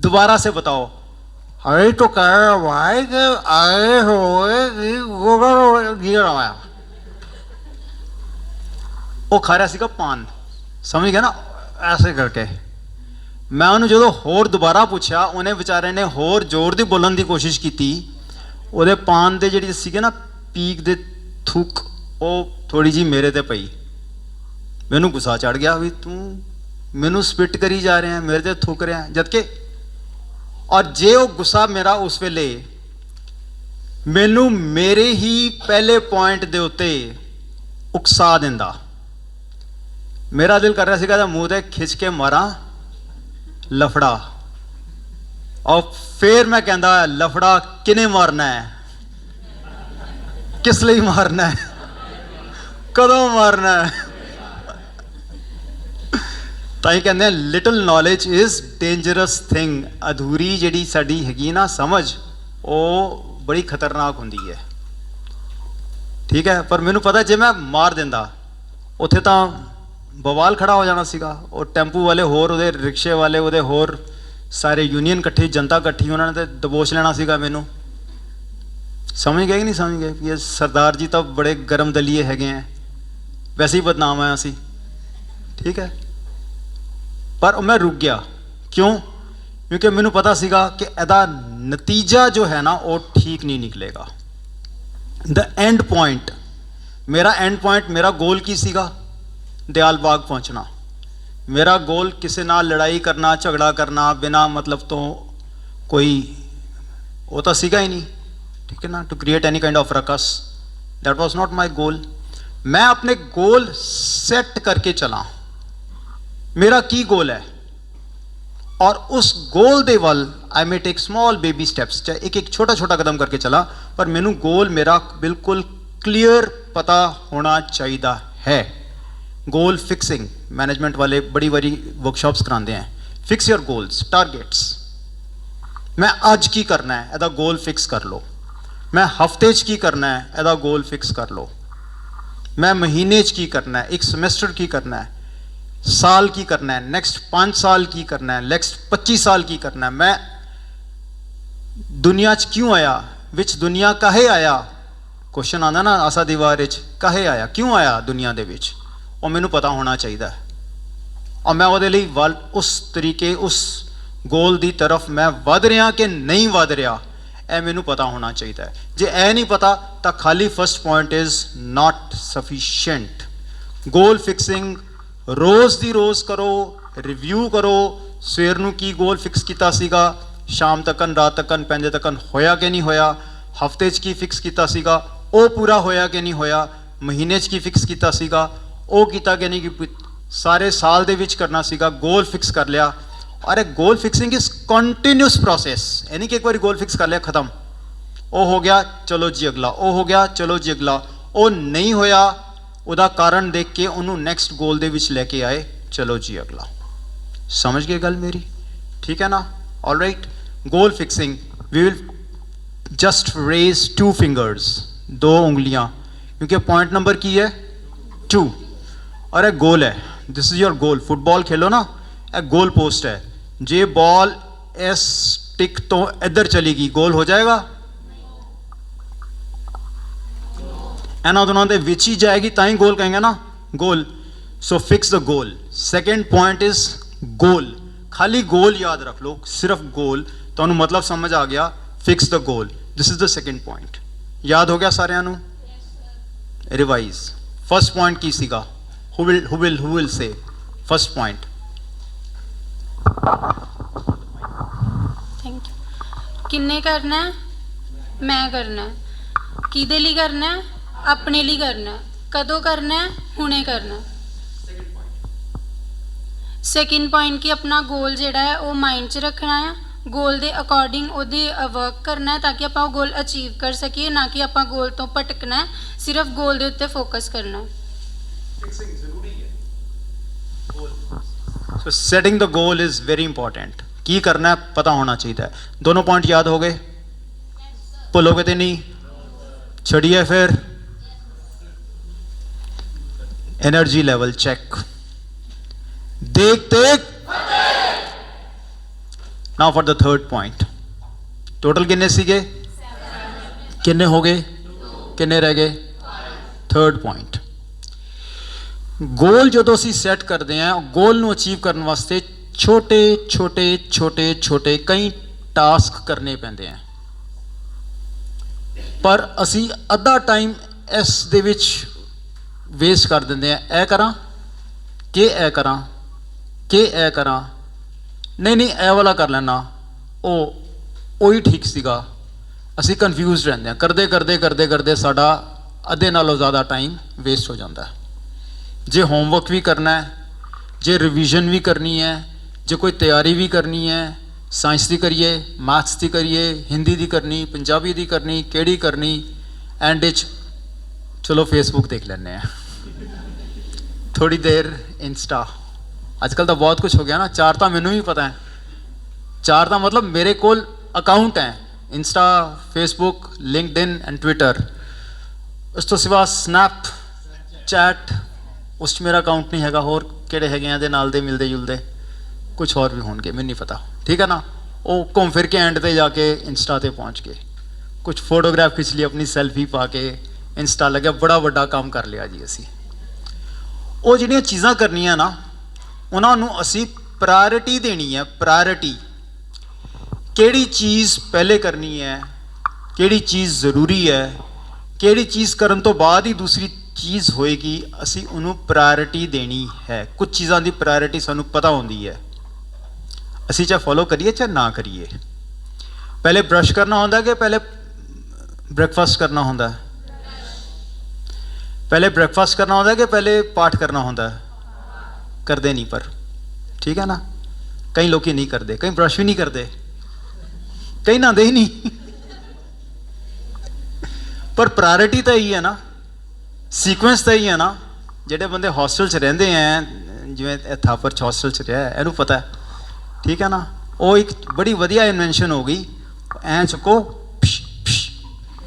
दोबारा से बताओ, अरे तो कह रहा भाई कि आए हो गिरा, वो खा रहा सीगा पान, समझ गया ना, ऐसे करके। मैं उन्होंने जो होर दोबारा पूछा, उन्हें बेचारे ने होर जोर दी बोलने की कोशिश की, वो पान दे जी सीगे ना पीक दे थूक, वो थोड़ी जी मेरे ते पई, मैनू गुस्सा चढ़ गया भी तू मैनू स्पिट करी जा रहे हैं, मेरे ते थूक रहे हैं, जबकि और जे वो गुस्सा मेरा उस वेले मैनू मेरे ही पहले पॉइंट दे उत्ते उकसा दिंदा, मेरा दिल कर रहा सीगा मुंह ते खिंच के मारा लफड़ा। और फिर मैं कहता लफड़ा किने मारना है, किस लिए मारना है, कदों मारना है। ताई कहते हैं little knowledge is dangerous thing, अधूरी जी साड़ी हैगी ना समझ, वो बड़ी खतरनाक होंगी है, ठीक है। पर मैनू पता जे मैं मार देंदा उत्थे तो बवाल खड़ा हो जाना सीगा, और टैंपू वाले होर उहदे रिक्शे वाले उहदे होर सारे यूनीयन कट्ठी, जनता कट्ठी, उन्होंने तो दबोच लेना सीगा मैनू। समझ गए कि नहीं समझ गए? ये सरदार जी तो बड़े गर्म दलीए हैगे हैं, वैसे ही बदनाम है असी, ठीक है। पर मैं रुक गया, क्यों? क्योंकि मैनू पता सीगा कि एदा नतीजा जो है ना वो ठीक नहीं निकलेगा। द एंड पॉइंट, मेरा एंड पॉइंट, मेरा गोल की सीगा? दयाल बाग पहुंचना। मेरा गोल किसी नाल लड़ाई करना, झगड़ा करना बिना मतलब तो कोई वो तो सीगा ही नहीं, ठीक है ना, to create any kind of ruckus, that was not my goal. मैं अपने गोल सेट करके चला, मेरा की गोल है, और उस गोल दे वल I may take small baby steps, चाहे एक एक छोटा छोटा कदम करके चला, पर मैनू गोल मेरा बिल्कुल क्लियर पता होना चाहिए है। गोल फिक्सिंग मैनेजमेंट वाले बड़ी बड़ी वर्कशॉप्स कराते हैं। Fix your goals, targets. मैं आज की करना है, एदा गोल फिक्स कर लो। मैं हफ्ते च की करना है, एदा गोल फिक्स कर लो। मैं महीने च की करना है, एक सेमेस्टर की करना है, साल की करना है, नेक्स्ट 5 साल की करना है, नेक्स्ट 25 साल की करना है। मैं दुनिया च क्यों आया, विच दुनिया काहे आया, क्वेश्चन आना ना आसा दीवार काहे आया, क्यों आया दुनिया दे विच, और मैनू पता होना चाहिए। और मैं वो लिए वल उस तरीके उस गोल की तरफ मैं वध रहा कि नहीं वध रहा, यह मैनू पता होना चाहिए। जे ए नहीं पता तो खाली first point is not sufficient. Goal fixing रोज़ दी रोज़ करो, रिव्यू करो, सवेर नूं की गोल फिक्स किया सीगा, शाम तकन रात तकन पैंजे तकन होया कि नहीं होया, हफ्ते च की फिक्स किया सीगा वो पूरा होया कि नहीं होया, महीने च की फिक्स किया सीगा वो किया कि नहीं, सारे साल दे विच करना सीगा, गोल फिक्स कर लिया। और एक गोल फिक्सिंग इज कंटिन्यूस प्रोसेस, यानी कि एक बार गोल फिक्स कर लिया खत्म, वो हो गया चलो जी अगला, वो हो गया चलो जी अगला, वो नहीं होया उदा कारण देख के उन्होंने नैक्सट गोल दे विच लेके आए, चलो जी अगला। समझ गए गल मेरी, ठीक है ना? All right, goal fixing we will just raise 2 fingers, 2 उंगलियां, क्योंकि पॉइंट नंबर की है 2, और एक गोल है, this is your goal. Football खेलो ना, एक गोल पोस्ट है, जे बॉल इस टिक तो इधर चलेगी, गोल हो जाएगा? इन्होंने दोनों के विच ही जाएगी, ता ही गोल कहेंगे ना, goal. So fix the goal. Second point is goal, खाली गोल याद रख लो, सिर्फ गोल, तो मतलब समझ आ गया, fix the goal. This is the second point, याद हो गया सारे नू? रिवाइज। फर्स्ट पॉइंट की सीगा, who will say first point? Thank you. किन्ने करना है? मैं करना है। किदे लिए करना है? अपने लिए करना है। कदों करना है? हुणे करना है। सेकंड पॉइंट कि अपना गोल जिहड़ा है वो माइंड च रखना है, गोल के अकॉर्डिंग उहदे वर्क करना है, ताकि आप गोल अचीव कर सकीए, ना कि आप गोल तो भटकना है, सिर्फ गोल के उत्ते फोकस करना है। So setting the goal is very important. की करना है पता होना चाहिए। दोनों पॉइंट याद हो गए? भूलोगे तो नहीं? छड़िए फिर। एनर्जी लेवल चेक, देख देख। Now for the third point. Total किन्ने सीगे? किन्ने हो गए? किन्ने रह गए? थर्ड पॉइंट, गोल जो असी सैट करते हैं, गोल नू अचीव करने वास्ते छोटे छोटे छोटे छोटे कई टास्क करने पैंदे हैं, पर असी अद्धा टाइम इस दे विच वेस्ट कर देंगे हैं। ए करा कि ए करा कि ए करा, नहीं नहीं ए वाला कर लेना, ओ ही ठीक सीगा। असी कन्फ्यूज रहते हैं, करते करते करते करते साडा अद्धे नालों ज़्यादा टाइम वेस्ट हो जाता है। जे होमवर्क भी करना है, जे रिवीजन भी करनी है, जे कोई तैयारी भी करनी है, साइंस की करिए, मैथ्स की करिए, हिंदी की करनी, पंजाबी की करनी, केड़ी करनी, एंड चलो फेसबुक देख लेने हैं, थोड़ी देर इंस्टा। आजकल तो बहुत कुछ हो गया ना, 4 तो मैनू भी पता है, 4 तो मतलब मेरे को अकाउंट हैं, Insta, Facebook, LinkedIn and Twitter. उस तो सिवा स्नैप चैट, उस मेरा अकाउंट नहीं हैगा, होर किहड़े हैगे आ दे नाल दे मिलते जुलते, कुछ और भी होंगे, मैनूं नहीं पता, ठीक है ना। वो घूम फिर के एंड ते जाके इंस्टा ते पहुँच के कुछ फोटोग्राफ खिंच ली, अपनी सैल्फी पा के इंस्टा लगे, बड़ा वड्डा काम कर लिया जी असी। वो जिहड़ियां चीज़ां करनियां ना, उन्होंने असी प्रायोरिटी देनी है। प्रायोरिटी, किहड़ी चीज़ पहले करनी है, किहड़ी चीज़ ज़रूरी है, किहड़ी चीज़ करन तो बाद ही दूसरी चीज़ होएगी, असी उन्होंने प्रायोरिटी देनी है। कुछ चीज़ों की प्रायोरिटी सानू पता होंदी है, असी चाहे फॉलो करिए चाहे ना करिए। पहले ब्रश करना होंदा कि पहले ब्रेकफास्ट करना होंदा? पहले ब्रेकफास्ट करना होता है कि पहले पाठ करना होता है? करते नहीं पर, ठीक है ना। कई लोग नहीं करते, कई ब्रश भी नहीं करते, कई नहाते ही नहीं। पर प्रायोरिटी तो यही है ना, सीक्वेंस तो यही है ना। ਜਿਹੜੇ ਬੰਦੇ ਹੌਸਟਲ 'ਚ ਰਹਿੰਦੇ ਆ, ਜਿਵੇਂ ਥਾਪਰ 'ਚ ਹੌਸਟਲ 'ਚ ਰਿਹਾ, ਇਹਨੂੰ ਪਤਾ ਹੈ, ਠੀਕ ਹੈ ਨਾ। ਉਹ ਇੱਕ ਬੜੀ ਵਧੀਆ ਇਨਵੈਂਸ਼ਨ ਹੋ ਗਈ, ਐਂ ਚੁੱਕੋ,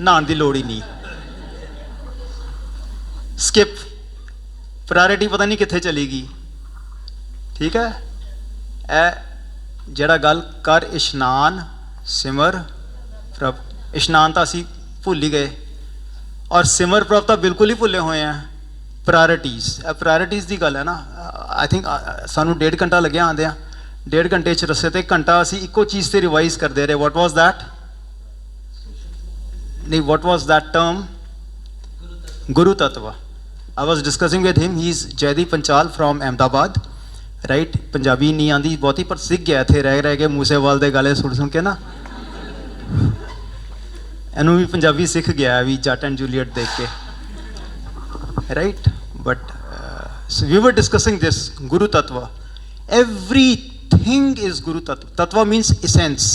ਨਹਾਉਣ ਦੀ ਲੋੜ ਹੀ ਨਹੀਂ, ਸਕਿਪ। ਪ੍ਰਾਇੋਰਟੀ ਪਤਾ ਨਹੀਂ ਕਿੱਥੇ ਚਲੀ ਗਈ, ਠੀਕ ਹੈ। ਇਹ ਜਿਹੜਾ ਗੱਲ ਕਰ ਇਸ਼ਨਾਨ ਸਿਮਰ ਪ੍ਰਭ, ਇਸ਼ਨਾਨ ਤਾਂ ਅਸੀਂ ਭੁੱਲ ਹੀ ਗਏ, ਔਰ ਸਿਮਰ ਪ੍ਰਭ ਤਾਂ ਬਿਲਕੁਲ ਹੀ ਭੁੱਲੇ ਹੋਏ ਆ। ਪ੍ਰਾਇੋਰਟੀਜ਼, ਇਹ ਪ੍ਰਾਇੋਰਟੀਜ਼ ਦੀ ਗੱਲ ਹੈ ਨਾ। ਆਈ ਥਿੰਕ ਸਾਨੂੰ 1.5 ਘੰਟਾ ਲੱਗਿਆ ਆਉਂਦਿਆਂ, 1.5 ਘੰਟੇ 'ਚ ਰਸਤੇ 'ਤੇ ਘੰਟਾ ਅਸੀਂ ਇੱਕੋ ਚੀਜ਼ 'ਤੇ ਰਿਵਾਈਜ਼ ਕਰਦੇ ਰਹੇ। What was that? ਨਹੀਂ, what was that term? Guru ਤੱਤਵ। I was discussing with him, he is Jaydeep Panchal from Ahmedabad, right. Punjabi नहीं आती बहुती, पर सीख गया इतने रह के मूसेवाल के गाले सुन के ना, इनू भी पंजाबी सीख गया भी जट एंड जूलीएट देख के, right. But we were discussing this guru तत्व। एवरीथिंग इज गुरु तत्व। तत्व मीन्स इसेंस।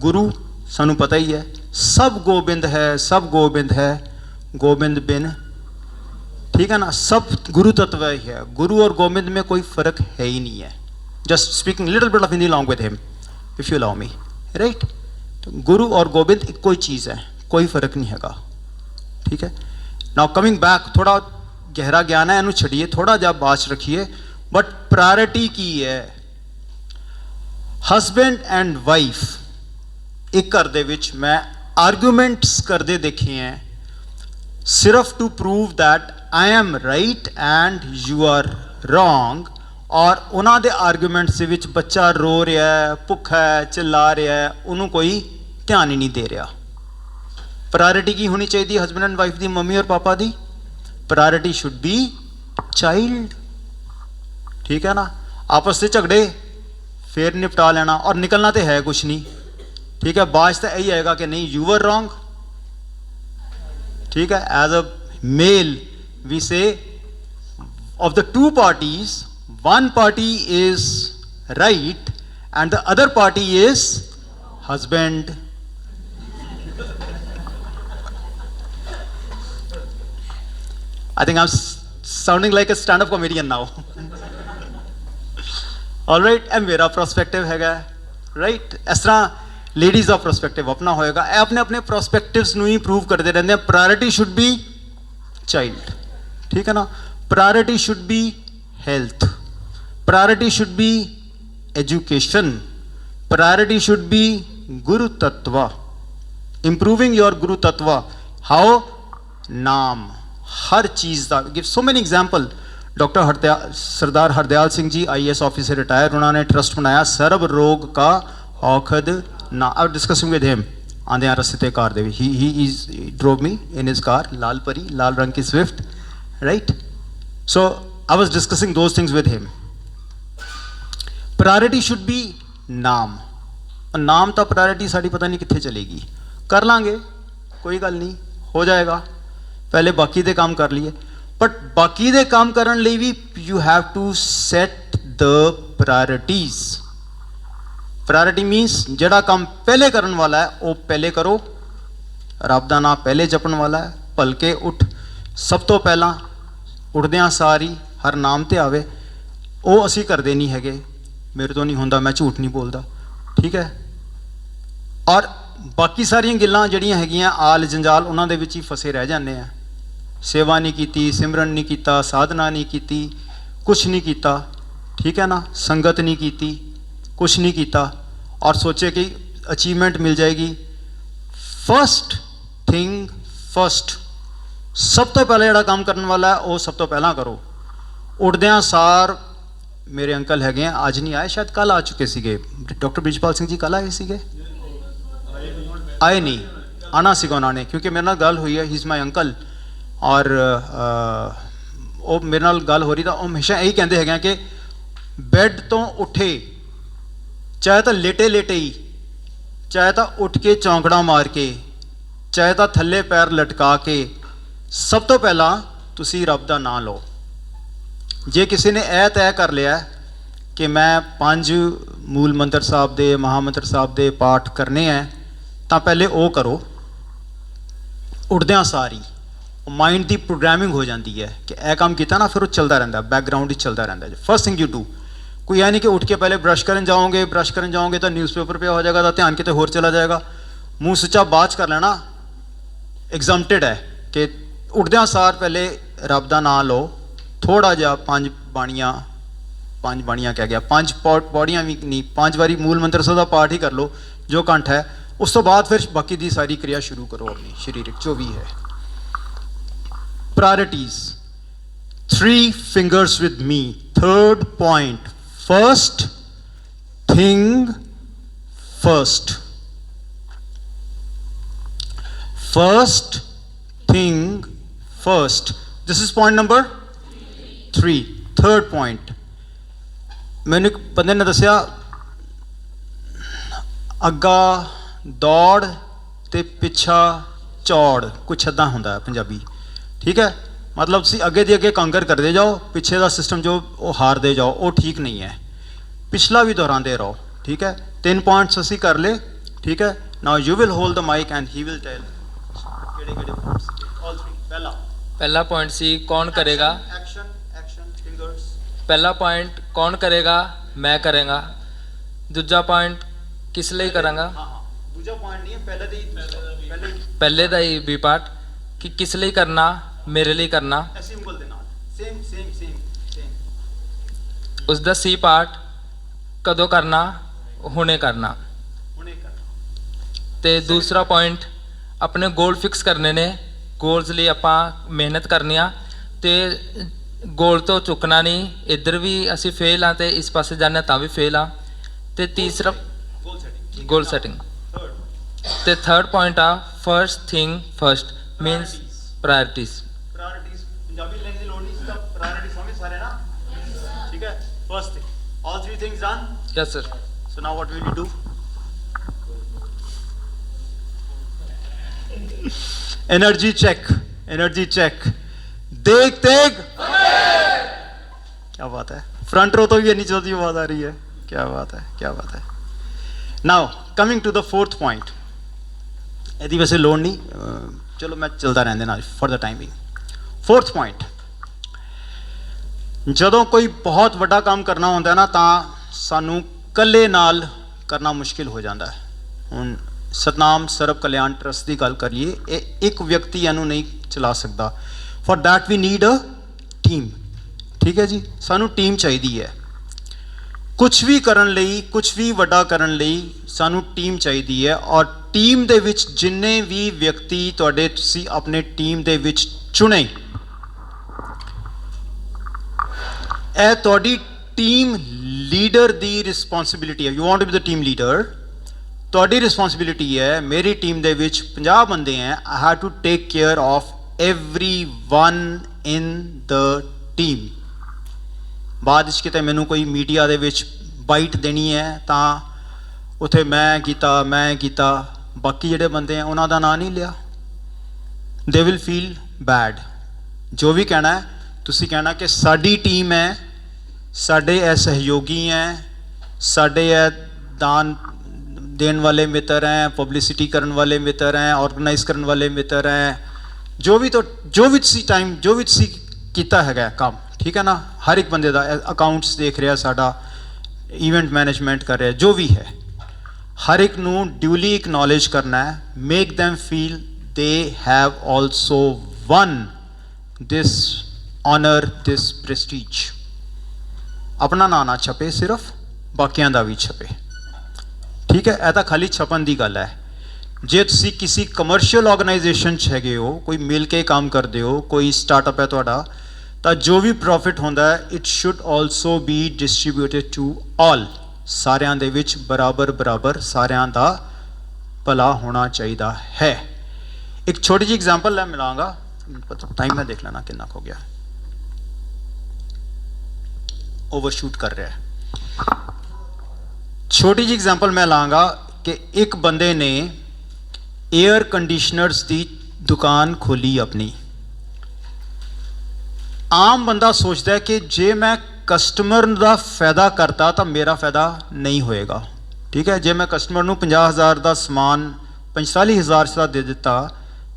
गुरु सानू पता ही है, सब गोबिंद है, सब गोबिंद है, गोबिंद बिन, ठीक है ना। सब गुरु तत्व ही है। गुरु और गोविंद में कोई फर्क है ही नहीं है। Just speaking little bit of Hindi along with him, if you allow me, right। तो गुरु और गोविंद एक कोई चीज़ है, कोई फर्क नहीं हैगा, ठीक है। नाउ कमिंग बैक, थोड़ा गहरा ज्ञान है, इनू छड़िए, थोड़ा जा बात रखिए। बट प्रायोरिटी की है। हसबैंड एंड वाइफ एक घर दे विच मैं आर्गूमेंट्स करते देखे हैं, सिर्फ to prove that I am right and you are wrong. और उन्होंने दे आर्गूमेंट्स दे विच बच्चा रो रहा है, भुखा है, चिल्ला रहा है, उन्होंने कोई ध्यान ही नहीं दे रहा। प्रायोरिटी की होनी चाहिए हसबैंड एंड वाइफ की, मम्मी और पापा की? प्रायोरिटी शुड बी चाइल्ड, ठीक है ना। आपस से झगड़े फिर निपटा लेना, और निकलना तो है कुछ नहीं, ठीक है। बाज तो यही आएगा कि नहीं, यू आर रॉन्ग, ठीक है। As a male we say of the two parties, one party is right and the other party is husband. I think I'm sounding like a stand-up comedian now. All right, ਇਹ ਮੇਰਾ perspective ਹੈਗਾ, right। ਇਸ ਤਰ੍ਹਾਂ ladies ਦਾ perspective ਆਪਣਾ ਹੋਏਗਾ। ਇਹ ਆਪਣੇ ਆਪਣੇ perspectives ਨੂੰ ਹੀ prove ਕਰਦੇ ਰਹਿੰਦੇ ਆ। Priority should be child, ठीक है ना। Priority should be health, priority should be education, priority should be गुरु तत्व, इंप्रूविंग योर गुरु तत्व। हाउ? नाम, हर चीज़ का give so many example. Doctor Sardar Hardayal Singh ji IAS officer retire, उन्होंने ट्रस्ट बनाया सर्व रोग का औखद ना। आई डिस्कसिंग विद हिम आंदे रस्ते कार दे, he drove me in his car, लाल परी, लाल रंग की Swift, right। So I was discussing those things with him। priority should be नाम। नाम तो प्रायोरिटी साड़ी पता नहीं कितने चलेगी, कर लांगे, कोई गल नहीं, हो जाएगा। पहले बाकी दे काम कर लिए, बट बाकी दे काम करन लई भी you have to set the priorities। Priority means जड़ा काम पहले करन वाला है वो पहले करो, रब दा नाम पहले जपन वाला है, भलके उठ, सब तो पहला उठद्या सारी हर नाम ते आवे, वो असी करते नहीं हैगे। मेरे तो नहीं होंदा, मैं झूठ नहीं बोलता, ठीक है। और बाकी सारियां गल्लां जड़ियां हैगियां आल जंजाल, उन्हां दे विच ही फसे रह जाते हैं। सेवा नहीं की, सिमरन नहीं किया, साधना नहीं की, कुछ नहीं किया, ठीक है ना। संगत नहीं की, कुछ नहीं किया, और सोचे कि अचीवमेंट मिल जाएगी। फर्स्ट थिंग फर्स्ट, सब तो पहले जोड़ा काम करने वाला है वो सब तो पहला करो। उठद्या सार मेरे अंकल है, अज नहीं आए, शायद कल आ चुके थे। डॉक्टर ब्रिजपाल सिंह जी कल आए थे? आए नहीं, आना सीगा उन्होंने, क्योंकि मेरे नाल गल हुई है, ही इज़ माई अंकल। और वो मेरे नाल गल हो रही था, वो हमेशा यही कहते हैं कि बैड तो उठे, चाहे तो लेटे लेटे ही, चाहे तो उठ के चौंकड़ा मार के, चाहे तो थले पैर लटका के, ਸਭ ਤੋਂ ਪਹਿਲਾਂ ਤੁਸੀਂ ਰੱਬ ਦਾ ਨਾਮ ਲਓ। ਜੇ ਕਿਸੇ ਨੇ ਇਹ ਤੈਅ ਕਰ ਲਿਆ ਕਿ ਮੈਂ 5 ਮੂਲ ਮੰਤਰ ਸਾਹਿਬ ਦੇ, ਮਹਾਮੰਤਰ ਸਾਹਿਬ ਦੇ ਪਾਠ ਕਰਨੇ ਹੈ, ਤਾਂ ਪਹਿਲੇ ਉਹ ਕਰੋ। ਉੱਠਦਿਆਂ ਸਾਰੀ ਮਾਈਂਡ ਦੀ ਪ੍ਰੋਗਰਾਮਿੰਗ ਹੋ ਜਾਂਦੀ ਹੈ ਕਿ ਇਹ ਕੰਮ ਕੀਤਾ ਨਾ, ਫਿਰ ਉਹ ਚੱਲਦਾ ਰਹਿੰਦਾ, ਬੈਕਗਰਾਊਂਡ ਵਿੱਚ ਚੱਲਦਾ ਰਹਿੰਦਾ। ਫਸਟ ਥਿੰਗ ਯੂ ਡੂ, ਕੋਈ ਇਹ ਨਹੀਂ ਕਿ ਉੱਠ ਕੇ ਪਹਿਲੇ ਬ੍ਰਸ਼ ਕਰਨ ਜਾਓਗੇ ਤਾਂ ਨਿਊਜ਼ਪੇਪਰ ਪਿਆ ਹੋ ਜਾਏਗਾ, ਤਾਂ ਧਿਆਨ ਕਿਤੇ ਹੋਰ ਚਲਾ ਜਾਏਗਾ। ਮੂੰਹ ਸੁੱਚਾ ਬਾਅਦ 'ਚ ਕਰ ਲੈਣਾ, ਐਗਜ਼ਮਪਟਡ ਹੈ ਕਿ ਉੱਠਦਿਆਂ ਸਾਰ ਪਹਿਲੇ ਰੱਬ ਦਾ ਨਾਮ ਲਓ। ਥੋੜ੍ਹਾ ਜਿਹਾ 5 ਬਾਣੀਆਂ ਕਹਿ ਗਿਆ, 5 ਪੌੜੀਆਂ ਵੀ ਨਹੀਂ, 5 ਵਾਰੀ ਮੂਲ ਮੰਤਰ ਸਾਹਿਬ ਦਾ ਪਾਠ ਹੀ ਕਰ ਲਓ ਜੋ ਕੰਠ ਹੈ। ਉਸ ਤੋਂ ਬਾਅਦ ਫਿਰ ਬਾਕੀ ਦੀ ਸਾਰੀ ਕਿਰਿਆ ਸ਼ੁਰੂ ਕਰੋ ਆਪਣੀ ਸਰੀਰਕ ਜੋ ਵੀ ਹੈ। ਪ੍ਰਾਇਰਿਟੀਜ਼, 3 fingers with me. Third point, first thing first. First thing first. This is point number 3. Third point, ਮੈਨੂੰ ਇੱਕ ਬੰਦੇ ਨੇ ਦੱਸਿਆ ਅੱਗਾ ਦੌੜ ਤੇ ਪਿੱਛਾ ਚੌੜ, ਕੁਛ ਇੱਦਾਂ ਹੁੰਦਾ ਪੰਜਾਬੀ, ਠੀਕ ਹੈ। ਮਤਲਬ ਤੁਸੀਂ ਅੱਗੇ ਦੀ ਅੱਗੇ ਕਾਂਗਰ ਕਰਦੇ ਜਾਓ, ਪਿੱਛੇ ਦਾ ਸਿਸਟਮ ਜੋ ਉਹ ਹਾਰਦੇ ਜਾਓ, ਉਹ ਠੀਕ ਨਹੀਂ ਹੈ। ਪਿਛਲਾ ਵੀ ਦੁਹਰਾਉਂਦੇ ਰਹੋ, ਠੀਕ ਹੈ। 3 ਪੁਆਇੰਟਸ ਅਸੀਂ ਕਰ ਲਏ, ਠੀਕ ਹੈ। Now you will hold the mike and he will tell ਕਿਹੜੇ ਪੁਆਇੰਟਸ। ਆਲ 3। ਪਹਿਲਾ ਪੁਆਇੰਟ ਸੀ ਕੌਣ ਕਰੇਗਾ। Action fingers. ਪਹਿਲਾ ਪੁਆਇੰਟ ਕੌਣ ਕਰੇਗਾ, ਮੈਂ ਕਰਾਂਗਾ। ਦੂਜਾ ਪੁਆਇੰਟ ਕਿਸ ਲਈ ਕਰਾਂਗਾ। ਹਾਂ ਦੂਜਾ ਪੁਆਇੰਟ ਨਹੀਂ ਹੈ, ਪਹਿਲੇ ਦਾ ਹੀ ਵੀ ਪਾਰਟ ਕਿ ਕਿਸ ਲਈ ਕਰਨਾ, ਮੇਰੇ ਲਈ ਕਰਨਾ। ਸਿੰਬਲ ਦੇ ਨਾਲ ਸੇਮ। ਉਸ ਦਾ ਸੀ ਪਾਰਟ ਕਦੋਂ ਕਰਨਾ, ਹੁਣੇ ਕਰਨਾ। ਤੇ ਦੂਸਰਾ ਪੁਆਇੰਟ ਆਪਣੇ ਗੋਲ ਫਿਕਸ ਕਰਨੇ ਨੇ, ਗੋਲਸ ਲਈ ਆਪਾਂ ਮਿਹਨਤ ਕਰਨੀ ਆ ਤੇ ਗੋਲ ਤੋਂ ਚੁੱਕਣਾ ਨਹੀਂ। ਇੱਧਰ ਵੀ ਅਸੀਂ ਫੇਲ ਆ ਤੇ ਇਸ ਪਾਸੇ ਜਾਂਦੇ ਤਾਂ ਵੀ ਫੇਲ ਆ। ਤੇ ਤੀਸਰਾ ਗੋਲ ਸੈਟਿੰਗ। ਤੇ ਥਰਡ ਪੁਆਇੰਟ ਆ first thing first, means priorities. Punjabi language ਦੀ ਲੋੜ ਨਹੀਂ ਸੀ, ਤਾਂ ਪ੍ਰਾਇਰਿਟੀ ਸਮਝ ਸਾਰੇ ਨਾ, ਠੀਕ ਹੈ। First thing, all 3 things done. Yes sir. So now what will you do? Energy check. देख क्या बात है, फ्रंट रो तो भी इतनी जल्दी आवाज आ रही है, क्या बात है। Now coming to the 4th point, ਇਹਦੀ ਵੈਸੇ ਲੋੜ ਨਹੀਂ, ਚਲੋ ਮੈਂ ਚੱਲਦਾ ਰਹਿਣ ਦੇਣਾ for the time being। 4th point, ਜਦੋਂ ਕੋਈ ਬਹੁਤ ਵੱਡਾ ਕੰਮ ਕਰਨਾ ਹੁੰਦਾ ਨਾ, ਤਾਂ ਸਾਨੂੰ ਇਕੱਲੇ ਨਾਲ ਕਰਨਾ ਮੁਸ਼ਕਿਲ ਹੋ ਜਾਂਦਾ ਹੈ। ਹੁਣ ਸਤਨਾਮ ਸਰਬ ਕਲਿਆਣ ਟਰਸਟ ਦੀ ਗੱਲ ਕਰੀਏ, ਇਹ ਇੱਕ ਵਿਅਕਤੀ ਇਹਨੂੰ ਨਹੀਂ ਚਲਾ ਸਕਦਾ। For that we need a team, ਠੀਕ ਹੈ ਜੀ। ਸਾਨੂੰ ਟੀਮ ਚਾਹੀਦੀ ਹੈ। ਕੁਝ ਵੀ ਕਰਨ ਲਈ, ਕੁਝ ਵੀ ਵੱਡਾ ਕਰਨ ਲਈ ਸਾਨੂੰ ਟੀਮ ਚਾਹੀਦੀ ਹੈ। ਔਰ ਟੀਮ ਦੇ ਵਿੱਚ ਜਿੰਨੇ ਵੀ ਵਿਅਕਤੀ ਤੁਹਾਡੇ ਤੁਸੀਂ ਆਪਣੇ ਟੀਮ ਦੇ ਵਿੱਚ ਚੁਣੇ, ਇਹ ਤੁਹਾਡੀ ਟੀਮ ਲੀਡਰ ਦੀ ਰਿਸਪੌਂਸਿਬਿਲਿਟੀ ਹੈ। You want to be the team leader, ਤੁਹਾਡੀ ਰਿਸਪੌਂਸਿਬਿਲਿਟੀ ਹੈ। ਮੇਰੀ ਟੀਮ ਦੇ ਵਿੱਚ 50 ਬੰਦੇ ਹੈ, I have to take care of everyone in the team। ਬਾਅਦ ਵਿੱਚ ਕਿਤੇ ਮੈਨੂੰ ਕੋਈ ਮੀਡੀਆ ਦੇ ਵਿੱਚ ਬਾਈਟ ਦੇਣੀ ਹੈ ਤਾਂ ਉੱਥੇ ਮੈਂ ਕੀਤਾ, ਬਾਕੀ ਜਿਹੜੇ ਬੰਦੇ ਆ ਉਹਨਾਂ ਦਾ ਨਾਂ ਨਹੀਂ ਲਿਆ, they will feel bad। ਜੋ ਵੀ ਕਹਿਣਾ ਹੈ ਤੁਸੀਂ ਕਹਿਣਾ ਕਿ ਸਾਡੀ ਟੀਮ ਹੈ, ਸਾਡੇ ਇਹ ਸਹਿਯੋਗੀ ਹੈ, ਸਾਡੇ ਇਹ ਦਾਨ ਦੇਣ ਵਾਲੇ ਮਿੱਤਰ ਹੈ, ਪਬਲਿਸਿਟੀ ਕਰਨ ਵਾਲੇ ਮਿੱਤਰ ਹੈ, ਆਰਗੇਨਾਈਜ਼ ਕਰਨ ਵਾਲੇ ਮਿੱਤਰ ਹੈ। ਜੋ ਵੀ ਤੁਸੀਂ ਕੀਤਾ ਹੈਗਾ ਕੰਮ, ਠੀਕ ਹੈ ਨਾ। ਹਰ ਇੱਕ ਬੰਦੇ ਦਾ ਅਕਾਊਂਟਸ ਦੇਖ ਰਿਹਾ, ਸਾਡਾ ਇਵੈਂਟ ਮੈਨੇਜਮੈਂਟ ਕਰ ਰਿਹਾ, ਜੋ ਵੀ ਹੈ, ਹਰ ਇੱਕ ਨੂੰ ਡਿਊਲੀ ਐਕਨੋਲੇਜ ਕਰਨਾ ਹੈ। Make them feel they have also won this honor, this prestige। ਆਪਣਾ ਨਾਂ ਨਾ ਛਪੇ, ਸਿਰਫ ਬਾਕੀਆਂ ਦਾ ਵੀ ਛਪੇ, ਠੀਕ ਹੈ। ਇਹ ਤਾਂ ਖਾਲੀ ਛਪਣ ਦੀ ਗੱਲ ਹੈ। ਜੇ ਤੁਸੀਂ ਕਿਸੇ ਕਮਰਸ਼ੀਅਲ ਆਰਗੇਨਾਈਜੇਸ਼ਨ 'ਚ ਹੈਗੇ ਹੋ, ਕੋਈ ਮਿਲ ਕੇ ਕੰਮ ਕਰਦੇ ਹੋ, ਕੋਈ ਸਟਾਰਟਅਪ ਹੈ ਤੁਹਾਡਾ, ਤਾਂ ਜੋ ਵੀ ਪ੍ਰੋਫਿਟ ਹੁੰਦਾ ਹੈ it should also be distributed to all. ਸਾਰਿਆਂ ਦੇ ਵਿੱਚ ਬਰਾਬਰ ਸਾਰਿਆਂ ਦਾ ਭਲਾ ਹੋਣਾ ਚਾਹੀਦਾ ਹੈ। ਇੱਕ ਛੋਟੀ ਜਿਹੀ ਐਗਜ਼ਾਮਪਲ ਮੈਂ ਮਿਲਾਂਗਾ, ਟਾਈਮ ਮੈਂ ਦੇਖ ਲੈਣਾ ਕਿੰਨਾ ਹੋ ਗਿਆ, ਓਵਰਸ਼ੂਟ ਕਰ ਰਿਹਾ ਹੈ। ਛੋਟੀ ਜਿਹੀ ਐਗਜ਼ਾਮਪਲ ਮੈਂ ਲਾਂਗਾ ਕਿ ਇੱਕ ਬੰਦੇ ਨੇ 에ਅਰ ਕੰਡੀਸ਼ਨਰਸ ਦੀ ਦੁਕਾਨ ਖੋਲੀ ਆਪਣੀ, ਆਮ ਬੰਦਾ ਸੋਚਦਾ ਹੈ ਕਿ ਜੇ ਮੈਂ ਕਸਟਮਰ ਦਾ ਫਾਇਦਾ ਕਰਤਾ ਤਾਂ ਮੇਰਾ ਫਾਇਦਾ ਨਹੀਂ ਹੋਏਗਾ। ਠੀਕ ਹੈ, ਜੇ ਮੈਂ ਕਸਟਮਰ ਨੂੰ 50,000 ਦਾ ਸਮਾਨ 45,000 ਦਾ ਦੇ ਦਿੱਤਾ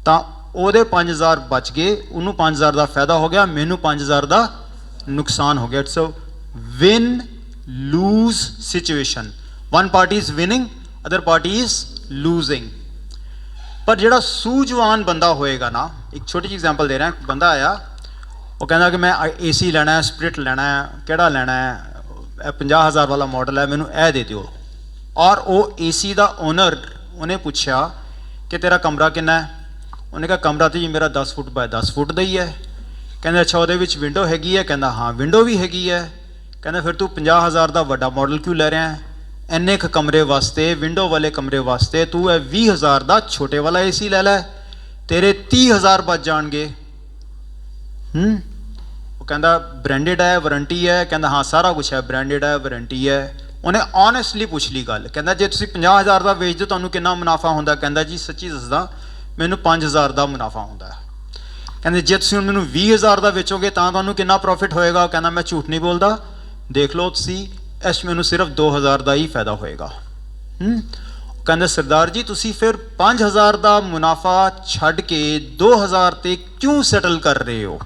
ਤਾਂ ਉਹਦੇ 5,000 ਬਚ ਗਏ, ਉਹਨੂੰ 5,000 ਦਾ ਫਾਇਦਾ ਹੋ ਗਿਆ, ਮੈਨੂੰ 5,000 ਦਾ ਨੁਕਸਾਨ ਹੋ ਗਿਆ। It's a win lose situation. One party is winning, other party is losing. ਪਰ ਜਿਹੜਾ ਸੂਝਵਾਨ ਬੰਦਾ ਹੋਏਗਾ ਨਾ, ਇੱਕ ਛੋਟੀ ਜਿਹੀ ਐਗਜ਼ਾਮਪਲ ਦੇ ਰਿਹਾ, ਬੰਦਾ ਆਇਆ, ਉਹ ਕਹਿੰਦਾ ਕਿ ਮੈਂ AC ਲੈਣਾ ਹੈ, ਸਪਲਿਟ ਲੈਣਾ ਹੈ, ਕਿਹੜਾ ਲੈਣਾ ਹੈ, ਇਹ 50,000 ਵਾਲਾ ਮਾਡਲ ਹੈ, ਮੈਨੂੰ ਇਹ ਦੇ ਦਿਓ। ਔਰ ਉਹ AC ਦਾ ਓਨਰ, ਉਹਨੇ ਪੁੱਛਿਆ ਕਿ ਤੇਰਾ ਕਮਰਾ ਕਿੰਨਾ ਹੈ? ਉਹਨੇ ਕਿਹਾ ਕਮਰਾ ਤਾਂ ਜੀ ਮੇਰਾ 10 ਫੁੱਟ ਬਾਏ 10 ਫੁੱਟ ਦਾ ਹੀ ਹੈ। ਕਹਿੰਦੇ ਅੱਛਾ ਉਹਦੇ ਵਿੱਚ ਵਿੰਡੋ ਹੈਗੀ ਹੈ? ਕਹਿੰਦਾ ਹਾਂ ਵਿੰਡੋ ਵੀ ਹੈਗੀ ਹੈ। ਕਹਿੰਦਾ ਫਿਰ ਤੂੰ 50,000 ਦਾ ਵੱਡਾ ਮਾਡਲ ਕਿਉਂ ਲੈ ਰਿਹਾ ਹੈ? ਇੰਨੇ ਕੁ ਕਮਰੇ ਵਾਸਤੇ, ਵਿੰਡੋ ਵਾਲੇ ਕਮਰੇ ਵਾਸਤੇ ਤੂੰ ਇਹ 20,000 ਦਾ ਛੋਟੇ ਵਾਲਾ AC ਲੈ ਲੈ, ਤੇਰੇ 30,000 ਬਚ ਜਾਣਗੇ। ਉਹ ਕਹਿੰਦਾ ਬ੍ਰਾਂਡਡ ਹੈ, ਵਾਰੰਟੀ ਹੈ? ਕਹਿੰਦਾ ਹਾਂ ਸਾਰਾ ਕੁਛ ਹੈ, ਬ੍ਰਾਂਡਡ ਹੈ, ਵਾਰੰਟੀ ਹੈ। ਉਹਨੇ ਓਨੈਸਟਲੀ ਪੁੱਛ ਲਈ ਗੱਲ। ਕਹਿੰਦਾ ਜੇ ਤੁਸੀਂ 50,000 ਦਾ ਵੇਚਦੇ ਤੁਹਾਨੂੰ ਕਿੰਨਾ ਮੁਨਾਫਾ ਹੁੰਦਾ? ਕਹਿੰਦਾ ਜੀ ਸੱਚੀ ਦੱਸਦਾ ਮੈਨੂੰ 5,000 ਦਾ ਮੁਨਾਫਾ ਹੁੰਦਾ। ਕਹਿੰਦੇ ਜੇ ਤੁਸੀਂ ਮੈਨੂੰ 20,000 ਦਾ ਵੇਚੋਗੇ ਤਾਂ ਤੁਹਾਨੂੰ ਕਿੰਨਾ ਪ੍ਰੋਫਿਟ ਹੋਏਗਾ? ਕਹਿੰਦਾ ਮੈਂ ਝੂਠ ਨਹੀਂ ਬੋਲਦਾ, ਦੇਖ ਲਓ ਤੁਸੀਂ, ਇਸ ਮੈਨੂੰ ਸਿਰਫ 2,000 ਦਾ ਹੀ ਫਾਇਦਾ ਹੋਏਗਾ। ਕਹਿੰਦੇ ਸਰਦਾਰ ਜੀ ਤੁਸੀਂ ਫਿਰ 5,000 ਦਾ ਮੁਨਾਫਾ ਛੱਡ ਕੇ 2,000 ਤੇ ਕਿਉਂ ਸੈਟਲ ਕਰ ਰਹੇ ਹੋ?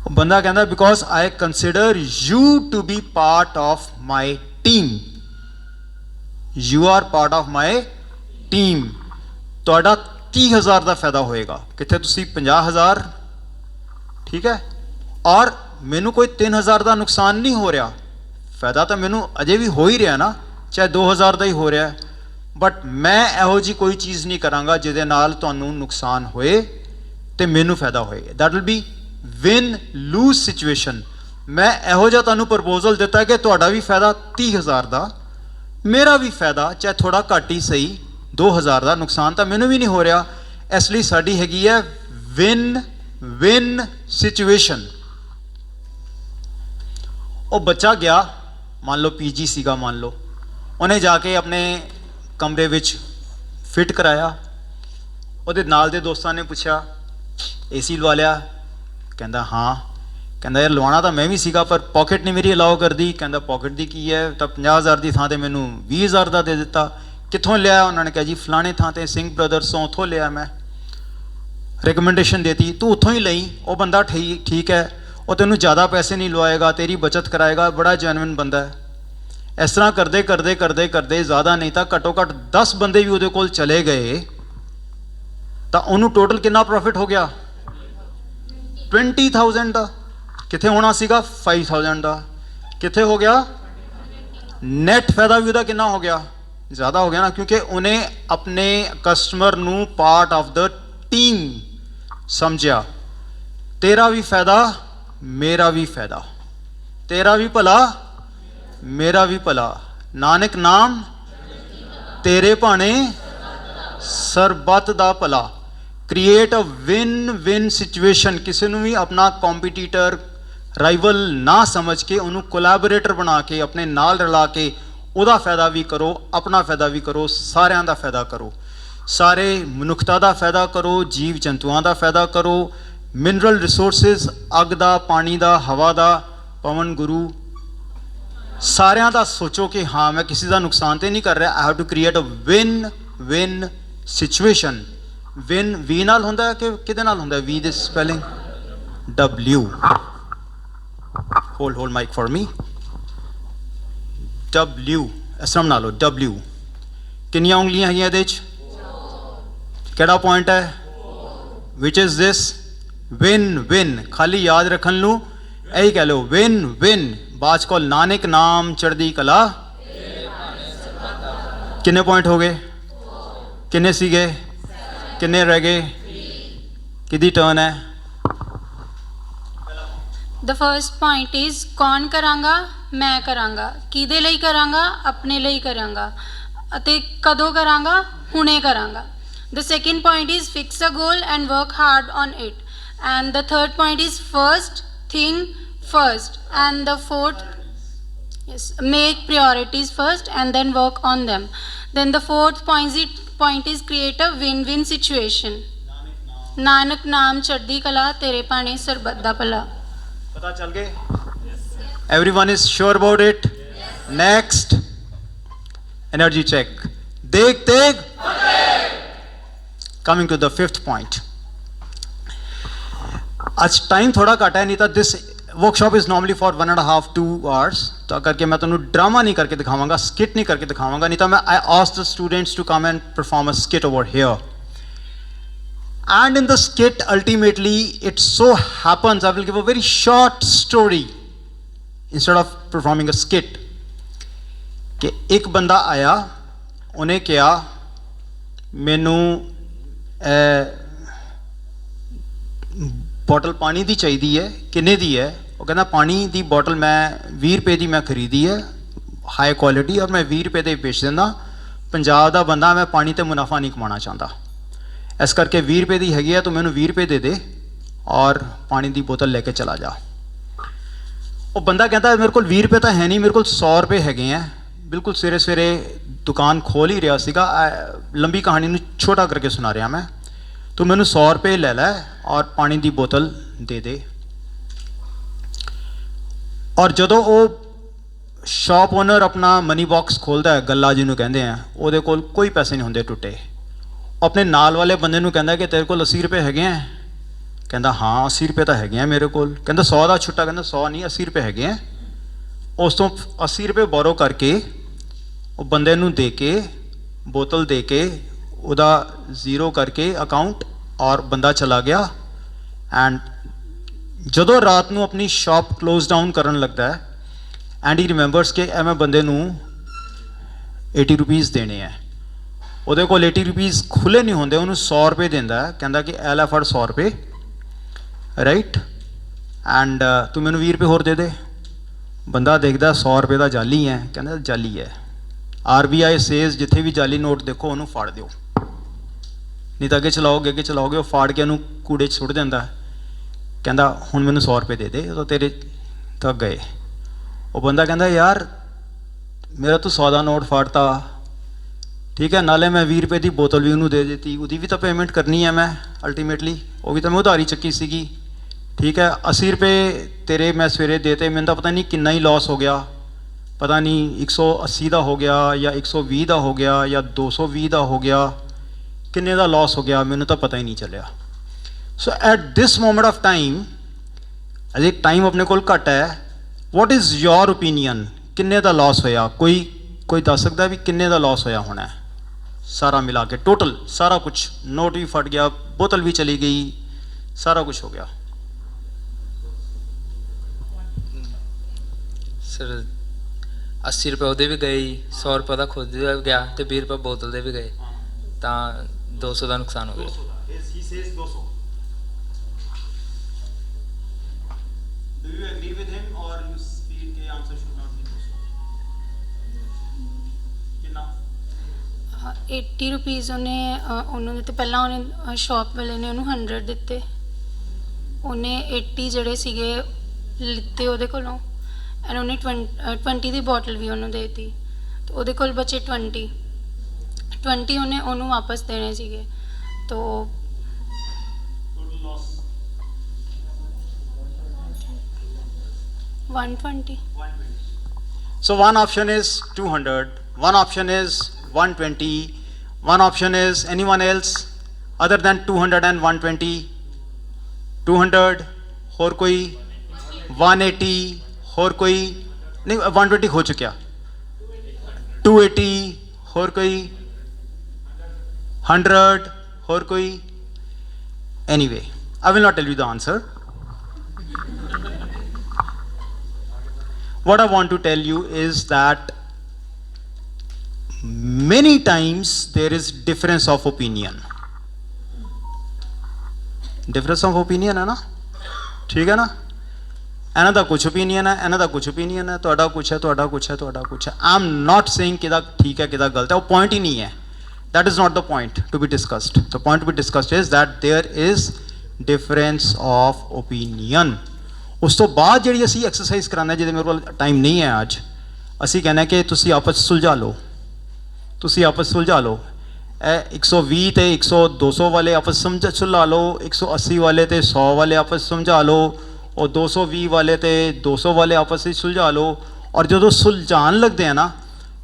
ਉਹ ਬੰਦਾ ਕਹਿੰਦਾ because I consider you to be part of my team. You are part of my team. ਤੁਹਾਡਾ 30,000 ਦਾ ਫਾਇਦਾ ਹੋਏਗਾ, ਕਿੱਥੇ ਤੁਸੀਂ 50,000। ਠੀਕ ਹੈ, ਔਰ ਮੈਨੂੰ ਕੋਈ 3,000 ਦਾ ਨੁਕਸਾਨ ਨਹੀਂ ਹੋ ਰਿਹਾ, ਫਾਇਦਾ ਤਾਂ ਮੈਨੂੰ ਅਜੇ ਵੀ ਹੋ ਹੀ ਰਿਹਾ ਨਾ, ਚਾਹੇ 2,000 ਦਾ ਹੀ ਹੋ ਰਿਹਾ। ਬਟ ਮੈਂ ਇਹੋ ਜਿਹੀ ਕੋਈ ਚੀਜ਼ ਨਹੀਂ ਕਰਾਂਗਾ ਜਿਹਦੇ ਨਾਲ ਤੁਹਾਨੂੰ ਨੁਕਸਾਨ ਹੋਏ ਤੇ ਮੈਨੂੰ ਫਾਇਦਾ ਹੋਏ। That will be win lose situation. ਮੈਂ ਇਹੋ ਜਿਹਾ ਤੁਹਾਨੂੰ ਪ੍ਰਪੋਜ਼ਲ ਦਿੱਤਾ ਕਿ ਤੁਹਾਡਾ ਵੀ ਫਾਇਦਾ 30,000 ਦਾ, ਮੇਰਾ ਵੀ ਫਾਇਦਾ ਚਾਹੇ ਥੋੜਾ ਘੱਟ ਹੀ ਸਹੀ 2,000 ਦਾ, ਨੁਕਸਾਨ ਤਾਂ ਮੈਨੂੰ ਵੀ ਨਹੀਂ ਹੋ ਰਿਹਾ। ਇਸ ਲਈ ਸਾਡੀ ਹੈਗੀ ਹੈ ਵਿਨ ਵਿਨ ਸਿਚੁਏਸ਼ਨ। ਉਹ ਬੱਚਾ ਗਿਆ, ਮੰਨ ਲਓ PG ਸੀਗਾ, ਮੰਨ ਲਓ ਉਹਨੇ ਜਾ ਕੇ ਆਪਣੇ ਕਮਰੇ ਵਿੱਚ ਫਿੱਟ ਕਰਾਇਆ। ਉਹਦੇ ਨਾਲ ਦੇ ਦੋਸਤਾਂ ਨੇ ਪੁੱਛਿਆ AC ਲਵਾ ਲਿਆ? ਕਹਿੰਦਾ ਹਾਂ। ਕਹਿੰਦਾ ਯਾਰ ਲਵਾਉਣਾ ਤਾਂ ਮੈਂ ਵੀ ਸੀਗਾ ਪਰ ਪਾਕਟ ਨਹੀਂ ਮੇਰੀ ਅਲਾਓ ਕਰਦੀ। ਕਹਿੰਦਾ ਪਾਕਟ ਦੀ ਕੀ ਹੈ, ਤਾਂ 50,000 ਦੀ ਥਾਂ ਤੇ ਮੈਨੂੰ 20,000 ਦਾ ਦੇ ਦਿੱਤਾ। ਕਿੱਥੋਂ ਲਿਆ? ਉਹਨਾਂ ਨੇ ਕਿਹਾ ਜੀ ਫਲਾਣੇ ਥਾਂ ਤੇ ਸਿੰਘ ਬ੍ਰਦਰਸ ਤੋਂ, ਉੱਥੋਂ ਲਿਆ, ਮੈਂ ਰਿਕਮੈਂਡੇਸ਼ਨ ਦੇਤੀ, ਤੂੰ ਉੱਥੋਂ ਹੀ ਲਈ। ਉਹ ਬੰਦਾ ਠੀਕ ਹੈ, ਉਹ ਤੈਨੂੰ ਜ਼ਿਆਦਾ ਪੈਸੇ ਨਹੀਂ ਲਵਾਏਗਾ, ਤੇਰੀ ਬਚਤ ਕਰਾਏਗਾ, ਬੜਾ ਜੈਨੂਇਨ ਬੰਦਾ ਹੈ। ਇਸ ਤਰ੍ਹਾਂ ਕਰਦੇ ਕਰਦੇ ਕਰਦੇ ਕਰਦੇ ਜ਼ਿਆਦਾ ਨਹੀਂ ਤਾਂ ਘੱਟੋ ਘੱਟ 10 ਬੰਦੇ ਵੀ ਉਹਦੇ ਕੋਲ ਚਲੇ ਗਏ ਤਾਂ ਉਹਨੂੰ ਟੋਟਲ ਕਿੰਨਾ ਪ੍ਰੋਫਿਟ ਹੋ ਗਿਆ? 20,000 ਦਾ। ਕਿੱਥੇ ਹੋਣਾ ਸੀਗਾ? 5,000 ਦਾ। ਕਿੱਥੇ ਹੋ ਗਿਆ? ਨੈਟ ਫਾਇਦਾ ਵੀ ਉਹਦਾ ਕਿੰਨਾ ਹੋ ਗਿਆ? ਜ਼ਿਆਦਾ ਹੋ ਗਿਆ ਨਾ, ਕਿਉਂਕਿ ਉਹਨੇ ਆਪਣੇ ਕਸਟਮਰ ਨੂੰ ਪਾਰਟ ਆਫ ਦ ਟੀਮ ਸਮਝਿਆ। ਤੇਰਾ ਵੀ ਫਾਇਦਾ, ਮੇਰਾ ਵੀ ਫਾਇਦਾ, ਤੇਰਾ ਵੀ ਭਲਾ, ਮੇਰਾ ਵੀ ਭਲਾ, ਨਾਨਕ ਨਾਮ ਤੇਰੇ ਭਾਣੇ ਸਰਬੱਤ ਦਾ ਭਲਾ। Create a win win situation. ਕਿਸੇ ਨੂੰ ਵੀ ਆਪਣਾ ਕੰਪੀਟੀਟਰ, ਰਾਈਵਲ ਨਾ ਸਮਝ ਕੇ ਉਹਨੂੰ ਕੋਲੈਬੋਰੇਟਰ ਬਣਾ ਕੇ ਆਪਣੇ ਨਾਲ ਰਲਾ ਕੇ ਉਹਦਾ ਫਾਇਦਾ ਵੀ ਕਰੋ, ਆਪਣਾ ਫਾਇਦਾ ਵੀ ਕਰੋ, ਸਾਰਿਆਂ ਦਾ ਫਾਇਦਾ ਕਰੋ, ਸਾਰੇ ਮਨੁੱਖਤਾ ਦਾ ਫਾਇਦਾ ਕਰੋ, ਜੀਵ ਜੰਤੂਆਂ ਦਾ ਫਾਇਦਾ ਕਰੋ, ਮਿਨਰਲ ਰਿਸੋਰਸਿਸ, ਅੱਗ ਦਾ, ਪਾਣੀ ਦਾ, ਹਵਾ ਦਾ, ਪਵਨ ਗੁਰੂ, ਸਾਰਿਆਂ ਦਾ ਸੋਚੋ ਕਿ ਹਾਂ ਮੈਂ ਕਿਸੇ ਦਾ ਨੁਕਸਾਨ ਤੇ ਨਹੀਂ ਕਰ ਰਿਹਾ। I have to create a win win situation. Win V ਨਾਲ ਹੁੰਦਾ ਕਿ ਕਿਹਦੇ ਨਾਲ ਹੁੰਦਾ? ਵੀ ਦੀ spelling W। Hold mike for me. W ਇਸ ਤਰ੍ਹਾਂ ਬਣਾ ਲਓ, W। ਕਿੰਨੀਆਂ ਉਂਗਲੀਆਂ ਹੈਗੀਆਂ ਇਹਦੇ 'ਚ? ਕਿਹੜਾ ਪੁਆਇੰਟ ਹੈ? ਵਿਚ ਇਜ਼ ਦਿਸ? Win win. ਖਾਲੀ ਯਾਦ ਰੱਖਣ ਨੂੰ ਇਹੀ ਕਹਿ ਲਓ, ਵਿਨ ਵਿਨ। ਬਾਜ ਕੋਲ ਨਾਨਕ ਨਾਮ ਚੜ੍ਹਦੀ ਕਲਾ। ਕਿੰਨੇ ਪੁਆਇੰਟ ਹੋ ਗਏ? ਕਿੰਨੇ ਸੀਗੇ? ਕਿੰਨੇ ਰਹਿ ਗਏ? ਕਿਹਦੀ ਟਰਨ ਹੈ? ਦ ਫਰਸਟ ਪੁਆਇੰਟ ਇਜ਼ ਕੌਣ ਕਰਾਂਗਾ? ਮੈਂ ਕਰਾਂਗਾ। ਕਿਹਦੇ ਲਈ ਕਰਾਂਗਾ? ਆਪਣੇ ਲਈ ਕਰਾਂਗਾ। ਅਤੇ ਕਦੋਂ ਕਰਾਂਗਾ? ਹੁਣੇ ਕਰਾਂਗਾ। The second point is fix a goal and work hard on it. And the third point is first thing first. And the fourth, yes, make priorities first and then work on them. Then the fourth point is create a win-win situation. Nanak ਨਾਮ ਚੜ੍ਹਦੀ ਕਲਾ ਤੇਰੇ ਭਾਣੇ ਸਰਬੱਤ ਦਾ ਭਲਾ। पता चल गए? Everyone is sure about it? Next, energy check. Deg deg. Coming to the fifth point. आज टाइम थोड़ा घट है, नहीं तो this workshop is normally for 1.5 2 hours, तो करके मैं तुम्हें ड्रामा नहीं करके दिखावांगा, स्किट नहीं करके दिखावांगा, नहीं तो मैं I ask the students to come and perform a skit over here. And in the skit, ultimately, it so happens, I will give a very short story instead of performing a skit. कि एक बंदा आया, उन्हें क्या मैनू bottle पानी दी चाहिए है, किन्ने दी है? वो कहना पानी दी बॉटल मैं 20 रुपए दी मैं खरीदी है, हाई क्वालिटी, और मैं 20 रुपए दे बेच देना. पंजाब दा बंदा, मैं पानी ते मुनाफा नहीं कमाना चाहता, इस करके 20 रुपए दी हैगी है तो मैंने 20 रुपए दे दे और पानी दी बोतल लेके चला जा. वो बंदा कहता है मेरे को 20 रुपए तो है नहीं, मेरे को 100 रुपए हैगे हैं. बिल्कुल सवेरे सवेरे दुकान खोल ही रहा सीगा. लंबी कहानी नूं छोटा करके सुना रहा मैं. तो मैंने 100 रुपए ले लै और पानी दी बोतल दे दे. और जदों वो शॉप ओनर अपना मनी बॉक्स खोलता है, गल्ला जिन्हों कहते हैं, वो कोल कोई पैसे नहीं होंगे टुटे. अपने नाल वाले बंदे नूं कहंदा कि तेरे कोल 80 रुपए हैगे हैं? कहंदा हाँ 80 रुपए तो हैगे हैं मेरे कोल. कहंदा 100 का छुट्टा? कहंदा 100 नहीं 80 रुपए हैगे हैं. उस तो 80 रुपए बोरो करके वो बंदे नूं दे के बोतल दे के उदा जीरो करके अकाउंट, और बंदा चला गया. एंड जदों रात नूं अपनी शॉप क्लोज डाउन करन लगता है, एंड ही रिमेंबर्स कि मैं बंदे नूं 80 रुपीज़ देने हैं. ਉਹਦੇ ਕੋਲ 80 रुपीज़ खुले नहीं होंगे, ਉਹਨੂੰ 100 रुपए ਦਿੰਦਾ ਹੈ, ਕਹਿੰਦਾ ਕਿ ਐ ਲੈ ਫੜ 100 रुपए ਰਾਈਟ, ਐਂਡ ਤੂੰ ਮੈਨੂੰ 20 रुपए ਹੋਰ ਦੇ ਦੇ. ਬੰਦਾ ਦੇਖਦਾ 100 रुपए ਦਾ ਜਾਲੀ ਹੈ, ਕਹਿੰਦਾ ਜਾਲੀ ਹੈ. RBI ਸੇਜ਼ ਜਿੱਥੇ ਵੀ ਜਾਲੀ ਨੋਟ ਦੇਖੋ ਉਹਨੂੰ ਫਾੜ ਦਿਓ, ਨਹੀਂ ਤਾਂ ਅੱਗੇ ਚਲਾਓਗੇ, ਉਹ ਫਾੜ ਕੇ ਉਹਨੂੰ ਕੂੜੇ 'ਚ ਸੁੱਟ ਦਿੰਦਾ. ਕਹਿੰਦਾ ਹੁਣ ਮੈਨੂੰ 100 रुपए ਦੇ ਦੇ, ਉਹ ਤੇਰੇ ਤਾਂ ਗਏ. ਉਹ ਬੰਦਾ ਕਹਿੰਦਾ ਯਾਰ ਮੇਰਾ ਤੂੰ 100 ਦਾ ਨੋਟ ਫਾੜਤਾ, ठीक है, नाले मैं 20 रुपए की बोतल भी उन्होंने दे देती, उसकी भी तो पेमेंट करनी है मैं अल्टीमेटली, वो भी तो मैं उधारी चक्की सीगी. ठीक है, 80 रुपए तेरे मैं सवेरे देते, मैंने तो पता नहीं कितना ही लॉस हो गया, पता नहीं 180 का हो गया या 120 का हो गया या 220 का हो गया, किन्ने का लॉस हो गया मैंने तो पता ही नहीं चलिया. So at this moment of time, अजे टाइम अपने को घट है, वॉट इज़ योर ओपीनियन, किन्ने का लॉस होया? कोई दस सकता भी किन्ने का लॉस होया होना है? सारा मिला के टोटल सारा कुछ, नोट भी फट गया, बोतल भी चली गई, सारा कुछ हो गया. सर 80 रुपए ਉਹਦੇ ਵੀ ਗਏ, 100 रुपए ਦਾ ਖੁਦ ਦਾ ਗਿਆ ਤੇ 20 रुपए ਬੋਤਲ ਦੇ ਵੀ ਗਏ, ਤਾਂ 200 ਦਾ ਨੁਕਸਾਨ ਹੋ ਗਿਆ. Do you agree with him or you feel the answer should not be 200? कितना? 80 रुपीज़ ਉਹਨੂੰ ਦਿੱਤੇ. ਪਹਿਲਾਂ ਉਹਨੇ ਸ਼ਾਪ ਵਾਲੇ ਨੇ ਉਹਨੂੰ 100 ਦਿੱਤੇ, ਉਹਨੇ 80 ਜਿਹੜੇ ਸੀਗੇ ਲਿੱਤੇ ਉਹਦੇ ਕੋਲੋਂ, ਐਂਡ ਉਹਨੇ 20 ਦੀ ਬੋਟਲ ਵੀ ਉਹਨੂੰ ਦੇ ਦਿੱਤੀ, ਤੇ ਉਹਦੇ ਕੋਲ ਬਚੇ 20 ਉਹਨੇ ਉਹਨੂੰ ਵਾਪਸ ਦੇਣੇ ਸੀਗੇ. ਤੋ Total loss 120. So one option is 200, one option is 120, one option is anyone else other than 200 and 120? 200 और कोई? 180 और कोई? नहीं 120 हो चुका. 280 और कोई? 100 और कोई? Anyway, I will not tell you the answer. What I want to tell you is that many times there is difference of opinion. Difference of opinion है ना, ठीक है ना? ਇਹਨਾਂ ਦਾ ਕੁਝ ਓਪੀਨੀਅਨ ਹੈ, ਇਹਨਾਂ ਦਾ ਕੁਝ ਓਪੀਨੀਅਨ ਹੈ, ਤੁਹਾਡਾ ਕੁਛ ਹੈ, ਤੁਹਾਡਾ ਕੁਛ ਹੈ, ਤੁਹਾਡਾ ਕੁਛ ਹੈ. ਆਈ ਐਮ ਨਾਟ ਸੇਇੰਗ ਕਿਹਦਾ ਠੀਕ ਹੈ ਕਿਹਦਾ ਗਲਤ ਹੈ, ਉਹ ਪੁਆਇੰਟ ਹੀ ਨਹੀਂ ਹੈ. That is not the point to be discussed. The point to be discussed is that there is difference of opinion. ਉਸ ਤੋਂ ਬਾਅਦ ਜਿਹੜੀ ਅਸੀਂ ਐਕਸਰਸਾਈਜ਼ ਕਰਾਉਂਦੇ, ਜਿਹਦੇ ਮੇਰੇ ਕੋਲ ਟਾਈਮ ਨਹੀਂ ਹੈ ਅੱਜ, ਅਸੀਂ ਕਹਿੰਦੇ ਕਿ ਤੁਸੀਂ ਆਪਸ ਸੁਲਝਾ ਲਓ, ਤੁਸੀਂ ਆਪਸ ਸੁਲਝਾ ਲਓ. ਇਹ 120 ਤੇ 200 ਵਾਲੇ ਆਪਸ ਸਮਝ ਸੁਲਝਾ ਲਓ, 180 ਵਾਲੇ ਤੇ 100 ਵਾਲੇ ਆਪਸ ਸਮਝਾ ਲਓ, और 220 वाले ਤੇ 200 ਵਾਲੇ ਆਪਸ ਵਿੱਚ ਸੁਲਝਾ ਲਓ। ਔਰ ਜਦੋਂ ਸੁਲਝਾਉਣ ਲੱਗਦੇ ਆ ਨਾ,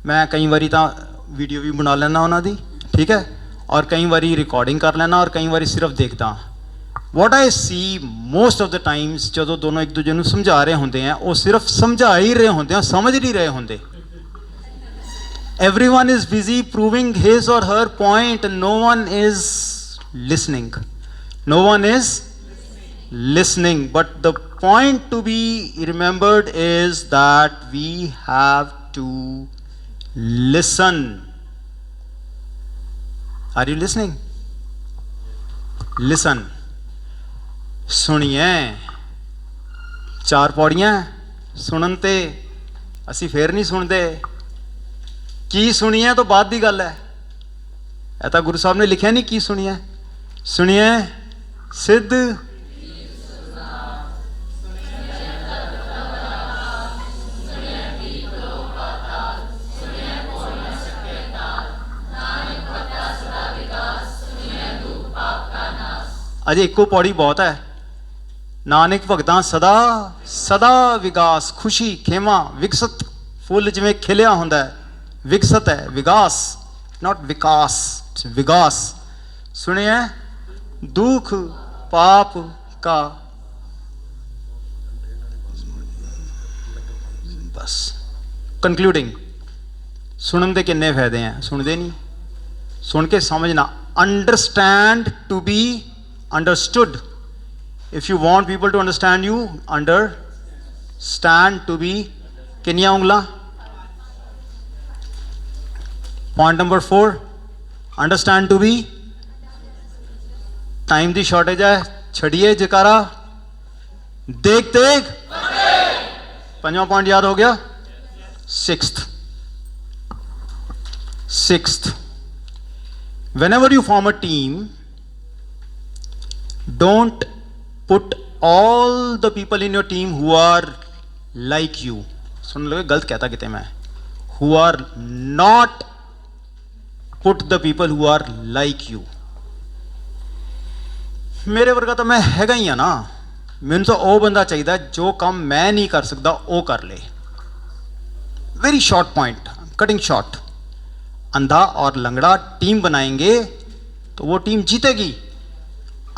ਮੈਂ ਕਈ ਵਾਰੀ ਤਾਂ ਵੀਡੀਓ ਵੀ ਬਣਾ ਲੈਣਾ ਉਹਨਾਂ ਦੀ, ਠੀਕ ਹੈ, ਔਰ ਕਈ ਵਾਰੀ ਰਿਕਾਰਡਿੰਗ ਕਰ ਲੈਣਾ, ਔਰ ਕਈ ਵਾਰੀ ਸਿਰਫ ਦੇਖਦਾ। ਵਾਟ ਆਈ ਸੀ ਮੋਸਟ ਆਫ ਦ ਟਾਈਮਸ, ਜਦੋਂ ਦੋਨੋਂ ਇੱਕ ਦੂਜੇ ਨੂੰ ਸਮਝਾ ਰਹੇ ਹੁੰਦੇ ਆ, ਉਹ ਸਿਰਫ ਸਮਝਾ ਹੀ ਰਹੇ ਹੁੰਦੇ ਆ, ਸਮਝ ਨਹੀਂ ਰਹੇ ਹੁੰਦੇ। everyone is busy proving his or her point and no one is listening. No one is listening. But the point to be remembered is that we have to listen. Are you listening? Listen. सुनिए, चार पौड़ियां सुनन ते असी फिर नहीं सुनते। की सुनिए तो बात की गल है, ਇਹ ਤਾਂ ਗੁਰੂ ਸਾਹਿਬ ਨੇ ਲਿਖਿਆ ਨਹੀਂ ਕੀ ਸੁਣੀਏ। ਸੁਣੀਏ ਸਿੱਧ ਅਜੇ ਇੱਕੋ ਪੌੜੀ ਬਹੁਤ ਹੈ। ਨਾਨਕ ਭਗਤਾਂ ਸਦਾ ਸਦਾ ਵਿਗਾਸ, ਖੁਸ਼ੀ, ਖੇਮਾ, ਵਿਕਸਤ ਫੁੱਲ ਜਿਵੇਂ ਖਿਲਿਆ ਹੁੰਦਾ ਹੈ, विकसित है, विकास, नॉट विकास, विकास। सुनिए दुख पाप का, बस कंक्लूडिंग। सुनन के किन्ने फायदे हैं, सुनते नहीं, सुन के समझना। Understand to be understood. If you want people to understand you, understand to be किन्नियां उंगलां। Point number 4, understand to be. Time की शॉर्टेज है, छड़िए जकारा। देख देख, पंजवां पॉइंट याद हो गया। Sixth, whenever you form a team, don't put all the people in your team who are like you. सुन लो, गलत कहता कितने मैं, who are not, put the people who are like you. मेरे वर्गा तो मैं हैगा ही ना, मैनू तो वो बंदा चाहिए जो काम मैं नहीं कर सकता वो कर ले। Very short point, cutting short. अंधा और लंगड़ा टीम बनाएंगे तो वो टीम जीतेगी।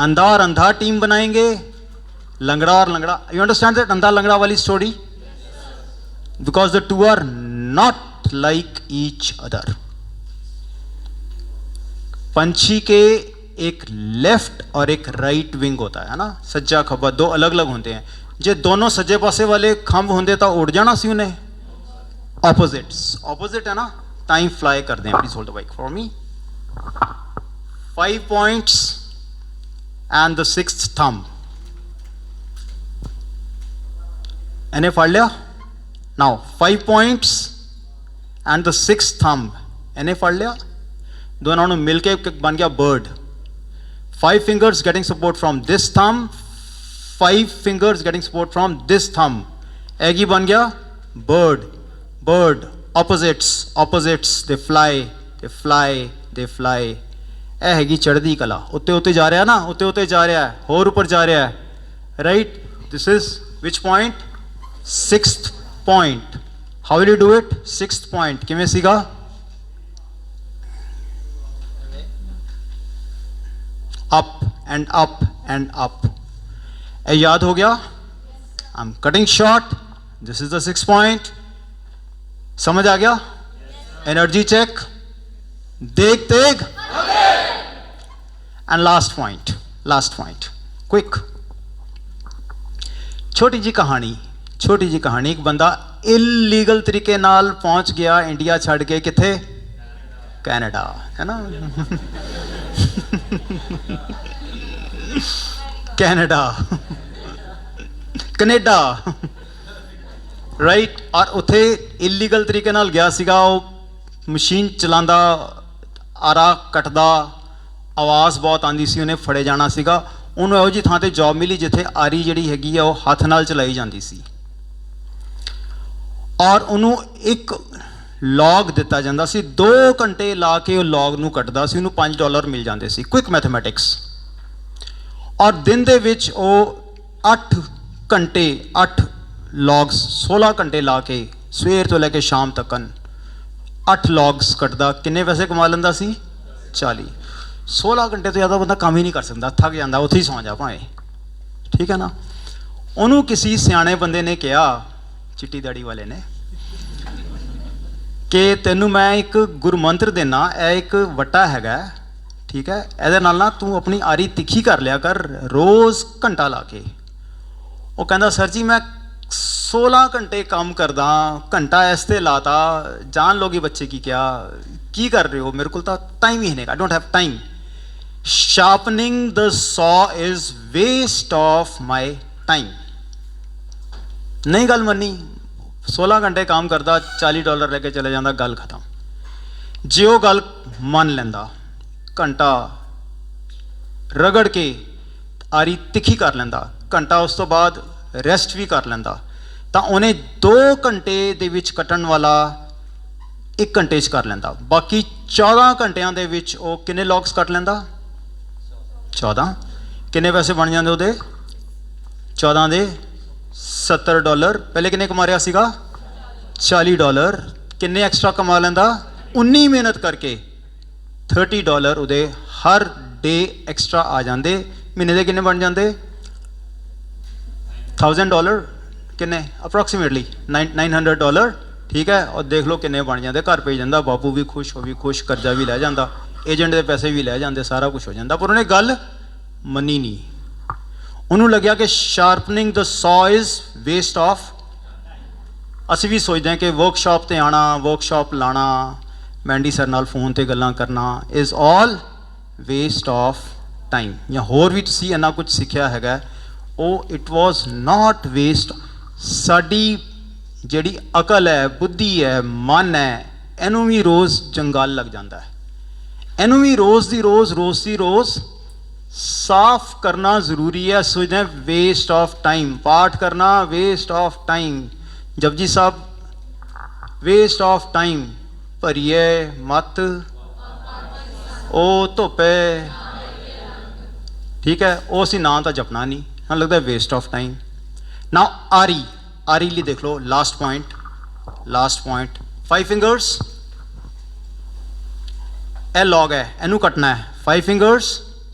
अंधा और अंधा टीम बनाएंगे, लंगड़ा और लंगड़ा। यू अंडरस्टैंड दैट अंधा लंगड़ा वाली story? Because the two are not like each other. पंछी के एक लेफ्ट और एक राइट विंग होता है ना, सज्जा खब्बा, दो अलग अलग होते हैं। जे दोनों सज्जे पासे वाले खंभ होंगे तो उड़ जाना सी उन्हें। ऑपोजिट है ना, टाइम फ्लाई कर दें। Please hold the bike for me. 5 points and the 6th thumb. इन्हें फाड़ लिया। Now 5 points and the 6th thumb, इन्हें फाड़ लिया। दोनों ने मिलके बन गया bird. 5 fingers getting support from this thumb, 5 fingers getting support from this thumb, एक ही बन गया bird. Opposites, they fly. ਇਹ ਹੈਗੀ ਚੜ੍ਹਦੀ ਕਲਾ। ਉੱਤੇ ਜਾ ਰਿਹਾ ਨਾ, ਉੱਤੇ ਜਾ ਰਿਹਾ ਹੈ, ਹੋਰ ਉੱਪਰ ਜਾ ਰਿਹਾ ਹੈ, right? This is which point? 6th point. How will you do it? 6th point ਕਿਵੇਂ ਸੀਗਾ? up and up and up. ए याद हो गया? I'm cutting short. This is the 6th point. समझ आ गया? एनर्जी चेक, देख देख। And last point quick. छोटी जी कहानी। एक बंदा इलीगल तरीके नाल पहुंच गया इंडिया छड़ के, किथे? कैनेडा, है ना? Canada, right? और उत्थे इलीगल तरीके नाल गया सीगा, वो मशीन चलांदा, आरा कटदा, आवाज़ बहुत आंदी सी, उन्हें फड़े जाना सीगा। उन्होंने ਇਹੋ ਜਿਹੀ ਥਾਂ ਤੇ जॉब मिली जिथे आरी ਜਿਹੜੀ ਹੈਗੀ ਆ ਉਹ ਹੱਥ ਨਾਲ ਚਲਾਈ ਜਾਂਦੀ ਸੀ। और उन्होंने एक ਲੌਗ ਦਿੱਤਾ ਜਾਂਦਾ ਸੀ, 2 ਘੰਟੇ ਲਾ ਕੇ ਉਹ ਲੌਗ ਨੂੰ ਕੱਟਦਾ ਸੀ, ਉਹਨੂੰ $5 ਮਿਲ ਜਾਂਦੇ ਸੀ। Quick mathematics. ਔਰ ਦਿਨ ਦੇ ਵਿੱਚ ਉਹ 8 ਘੰਟੇ 8 ਲੌਗਸ 16 ਘੰਟੇ ਲਾ ਕੇ ਸਵੇਰ ਤੋਂ ਲੈ ਕੇ ਸ਼ਾਮ ਤੱਕ 8 ਲੌਗਸ ਕੱਟਦਾ, ਕਿੰਨੇ ਪੈਸੇ ਕਮਾ ਲੈਂਦਾ ਸੀ? 40। 16 ਘੰਟੇ ਤੋਂ ਜ਼ਿਆਦਾ ਬੰਦਾ ਕੰਮ ਹੀ ਨਹੀਂ ਕਰ ਸਕਦਾ, ਥੱਕ ਜਾਂਦਾ, ਉੱਥੇ ਹੀ ਸੌਂ ਜਾ ਭਾਵੇਂ, ਠੀਕ ਹੈ ਨਾ। ਉਹਨੂੰ ਕਿਸੇ ਸਿਆਣੇ ਬੰਦੇ ਨੇ ਕਿਹਾ, ਚਿੱਟੀ ਦਾੜੀ ਵਾਲੇ ਨੇ, ਕਿ ਤੈਨੂੰ ਮੈਂ ਇੱਕ ਗੁਰਮੰਤਰ ਦੇਣਾ, ਇਹ ਇੱਕ ਵੱਟਾ ਹੈਗਾ, ਠੀਕ ਹੈ, ਇਹਦੇ ਨਾਲ ਨਾ ਤੂੰ ਆਪਣੀ ਆਰੀ ਤਿੱਖੀ ਕਰ ਲਿਆ ਕਰ ਰੋਜ਼ ਘੰਟਾ ਲਾ ਕੇ। ਉਹ ਕਹਿੰਦਾ ਸਰ ਜੀ ਮੈਂ 16 ਘੰਟੇ ਕੰਮ ਕਰਦਾ, ਘੰਟਾ ਇਸ ਤੇ ਲਾਤਾ, ਜਾन लोगे बच्चे की क्या, की कर रहे हो, मेरे को तो टाइम ही नहीं, I don't have time. Sharpening the saw is waste of my time. नहीं गल मनी, 16 घंटे काम करता, $40 लेके चले जाता, गल खत्म। जे वो गल मन लेंदा, घंटा रगड़ के आरी तिखी कर लेंदा, घंटा उस तो बाद ਰੈਸਟ ਵੀ ਕਰ ਲੈਂਦਾ, ਤਾਂ ਉਹਨੇ 2 ਘੰਟੇ ਦੇ ਵਿੱਚ ਕੱਟਣ ਵਾਲਾ 1 ਘੰਟੇ 'ਚ ਕਰ ਲੈਂਦਾ। ਬਾਕੀ 14 ਘੰਟਿਆਂ ਦੇ ਵਿੱਚ ਉਹ ਕਿੰਨੇ ਲੌਗਸ ਕੱਟ ਲੈਂਦਾ? 14। ਕਿੰਨੇ ਪੈਸੇ ਬਣ ਜਾਂਦੇ ਉਹਦੇ? 14 ਦੇ $70। ਪਹਿਲੇ ਕਿੰਨੇ ਕਮਾ ਰਿਹਾ ਸੀਗਾ? $40। ਕਿੰਨੇ ਐਕਸਟਰਾ ਕਮਾ ਲੈਂਦਾ? 19 ਮਿਹਨਤ ਕਰਕੇ $30 ਉਹਦੇ ਹਰ ਡੇ ਐਕਸਟਰਾ ਆ ਜਾਂਦੇ। ਮਹੀਨੇ ਦੇ ਕਿੰਨੇ ਬਣ ਜਾਂਦੇ? $1000 ਕਿੰਨੇ? ਅਪਰੋਕਸੀਮੇਟਲੀ $900, ਠੀਕ ਹੈ। ਔਰ ਦੇਖ ਲਓ ਕਿੰਨੇ ਬਣ ਜਾਂਦੇ, ਘਰ ਭੇਜ ਜਾਂਦਾ, ਬਾਪੂ ਵੀ ਖੁਸ਼, ਉਹ ਵੀ ਖੁਸ਼, ਕਰਜ਼ਾ ਵੀ ਲੈ ਜਾਂਦਾ, ਏਜੰਟ ਦੇ ਪੈਸੇ ਵੀ ਲੈ ਜਾਂਦੇ, ਸਾਰਾ ਕੁਝ ਹੋ ਜਾਂਦਾ। ਪਰ ਉਹਨੇ ਗੱਲ ਮੰਨੀ ਨਹੀਂ। ਉਹਨੂੰ ਲੱਗਿਆ ਕਿ ਸ਼ਾਰਪਨਿੰਗ ਦ ਸੌ ਇਜ਼ ਵੇਸਟ ਆਫ। ਅਸੀਂ ਵੀ ਸੋਚਦੇ ਹਾਂ ਕਿ ਵਰਕਸ਼ਾਪ ਤੇ ਆਉਣਾ, ਵਰਕਸ਼ਾਪ ਲਾਣਾ, ਮੈਂਡੀ ਸਰ ਨਾਲ ਫੋਨ ਤੇ ਗੱਲਾਂ ਕਰਨਾ is all waste of time. ਜਾਂ ਹੋਰ ਵੀ ਤੁਸੀਂ ਇੰਨਾ ਕੁਝ ਸਿੱਖਿਆ ਹੈਗਾ, ਉਹ ਇਟ ਵਾਜ਼ ਨਾਟ ਵੇਸਟ। ਸਾਡੀ ਜਿਹੜੀ ਅਕਲ ਹੈ, ਬੁੱਧੀ ਹੈ, ਮਨ ਹੈ, ਇਹਨੂੰ ਵੀ ਰੋਜ਼ ਜੰਗਲ ਲੱਗ ਜਾਂਦਾ ਹੈ। ਇਹਨੂੰ ਵੀ ਰੋਜ਼ ਦੀ ਰੋਜ਼ ਸਾਫ਼ ਕਰਨਾ ਜ਼ਰੂਰੀ ਹੈ। ਸੋਚਦੇ ਹਾਂ ਵੇਸਟ ਆਫ ਟਾਈਮ, ਪਾਠ ਕਰਨਾ waste of time, Japji Sahib waste of time, ਭਰੀਏ ਮਤ ਉਹ ਧੁੱਪੇ, ਠੀਕ ਹੈ, ਉਹ ਅਸੀਂ ਨਾਂ ਤਾਂ ਜਪਣਾ ਨਹੀਂ, ਹਾਂ ਲੱਗਦਾ ਵੇਸਟ ਆਫ ਟਾਈਮ। ਨਾਓ ਆਰੀ ਲਈ ਦੇਖ ਲਓ, ਲਾਸਟ ਪੁਆਇੰਟ 5 ਫਿੰਗਰਸ। ਇਹ ਲੌਗ ਹੈ, ਇਹਨੂੰ ਕੱਟਣਾ ਹੈ। 5 ਫਿੰਗਰਸ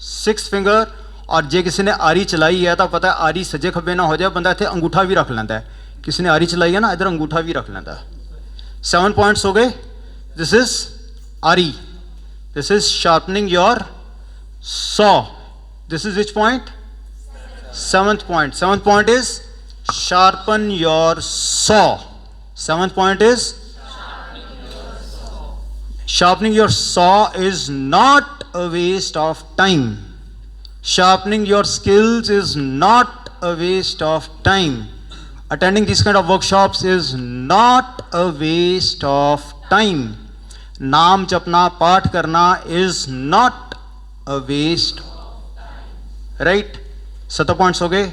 6 ਫਿੰਗਰ। ਔਰ ਜੇ ਕਿਸੇ ਨੇ ਆਰੀ ਚਲਾਈ ਹੈ ਤਾਂ ਪਤਾ ਆਰੀ ਸੱਜੇ ਖੱਬੇ ਨਾ ਹੋ ਜਾਏ, ਬੰਦਾ ਇੱਥੇ ਅੰਗੂਠਾ ਵੀ ਰੱਖ ਲੈਂਦਾ ਹੈ। ਕਿਸੇ ਨੇ ਆਰੀ ਚਲਾਈ ਹੈ ਨਾ, ਇੱਧਰ ਅੰਗੂਠਾ ਵੀ ਰੱਖ ਲੈਂਦਾ। 7 ਪੁਆਇੰਟਸ ਹੋ ਗਏ। This is aari, this is sharpening your saw. This is which point? 7th point. 7th point is sharpen your saw. 7th point is sharpening your saw is not a waste of time. Sharpening your skills is not a waste of time. Attending these kind of workshops is not a waste of time. नाम जपना, पाठ करना is not a waste. Right? 7 points हो गए.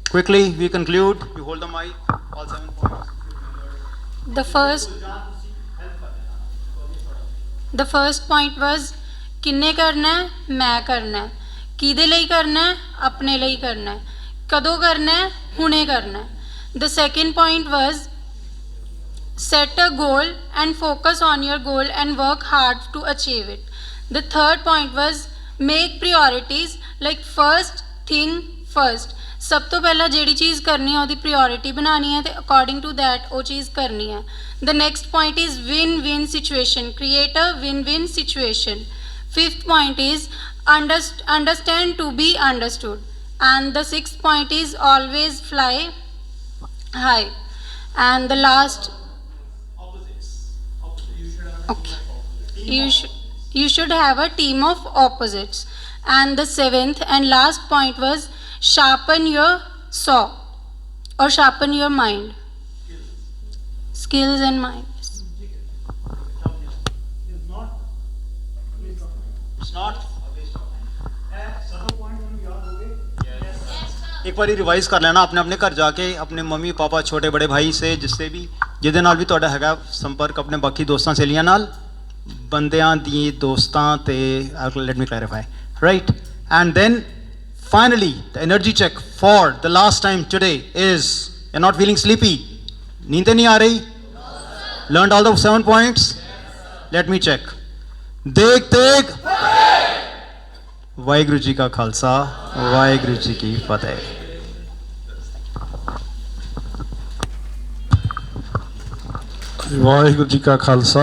Quickly we conclude. You hold the mic. All 7 points. The first point was किन्ने करना है? मैं करना है। किहदे ਲਈ करना है? अपने ਲਈ करना है। कदों करना है? हुणे करना है। The second point was set a goal and focus on your goal and work hard to achieve it. The third point was make priorities, like first thing first. सब तो पहला ਜਿਹੜੀ चीज़ करनी है ਉਹਦੀ priority बनानी है, तो according to that वो चीज़ करनी है. The next point is win-win situation. Create a win-win situation. Fifth point is understand to be understood. And the sixth point is always fly high. And the last, okay, you should have a team of opposites. And the seventh and last point was sharpen your saw or sharpen your mind. Skills and mind. It's not एक बार revise कर लेना अपने अपने घर जाके, अपने mummy papa, छोटे बड़े भाई से, जिससे भी ਜਿਹਦੇ ਨਾਲ ਵੀ ਤੁਹਾਡਾ ਹੈਗਾ ਸੰਪਰਕ ਆਪਣੇ ਬਾਕੀ ਦੋਸਤਾਂ ਸਹੇਲੀਆਂ ਨਾਲ ਬੰਦਿਆਂ ਦੀ ਦੋਸਤਾਂ ਤੇ let me clarify right and then finally the energy check for the last time today is you're not feeling sleepy नींद नहीं आ रही learned all the 7 points let me check देख देख वाहिगुरु जी का खालसा वाहिगुरु जी की फतेह ਵਾਹਿਗੁਰੂ ਜੀ ਕਾ ਖਾਲਸਾ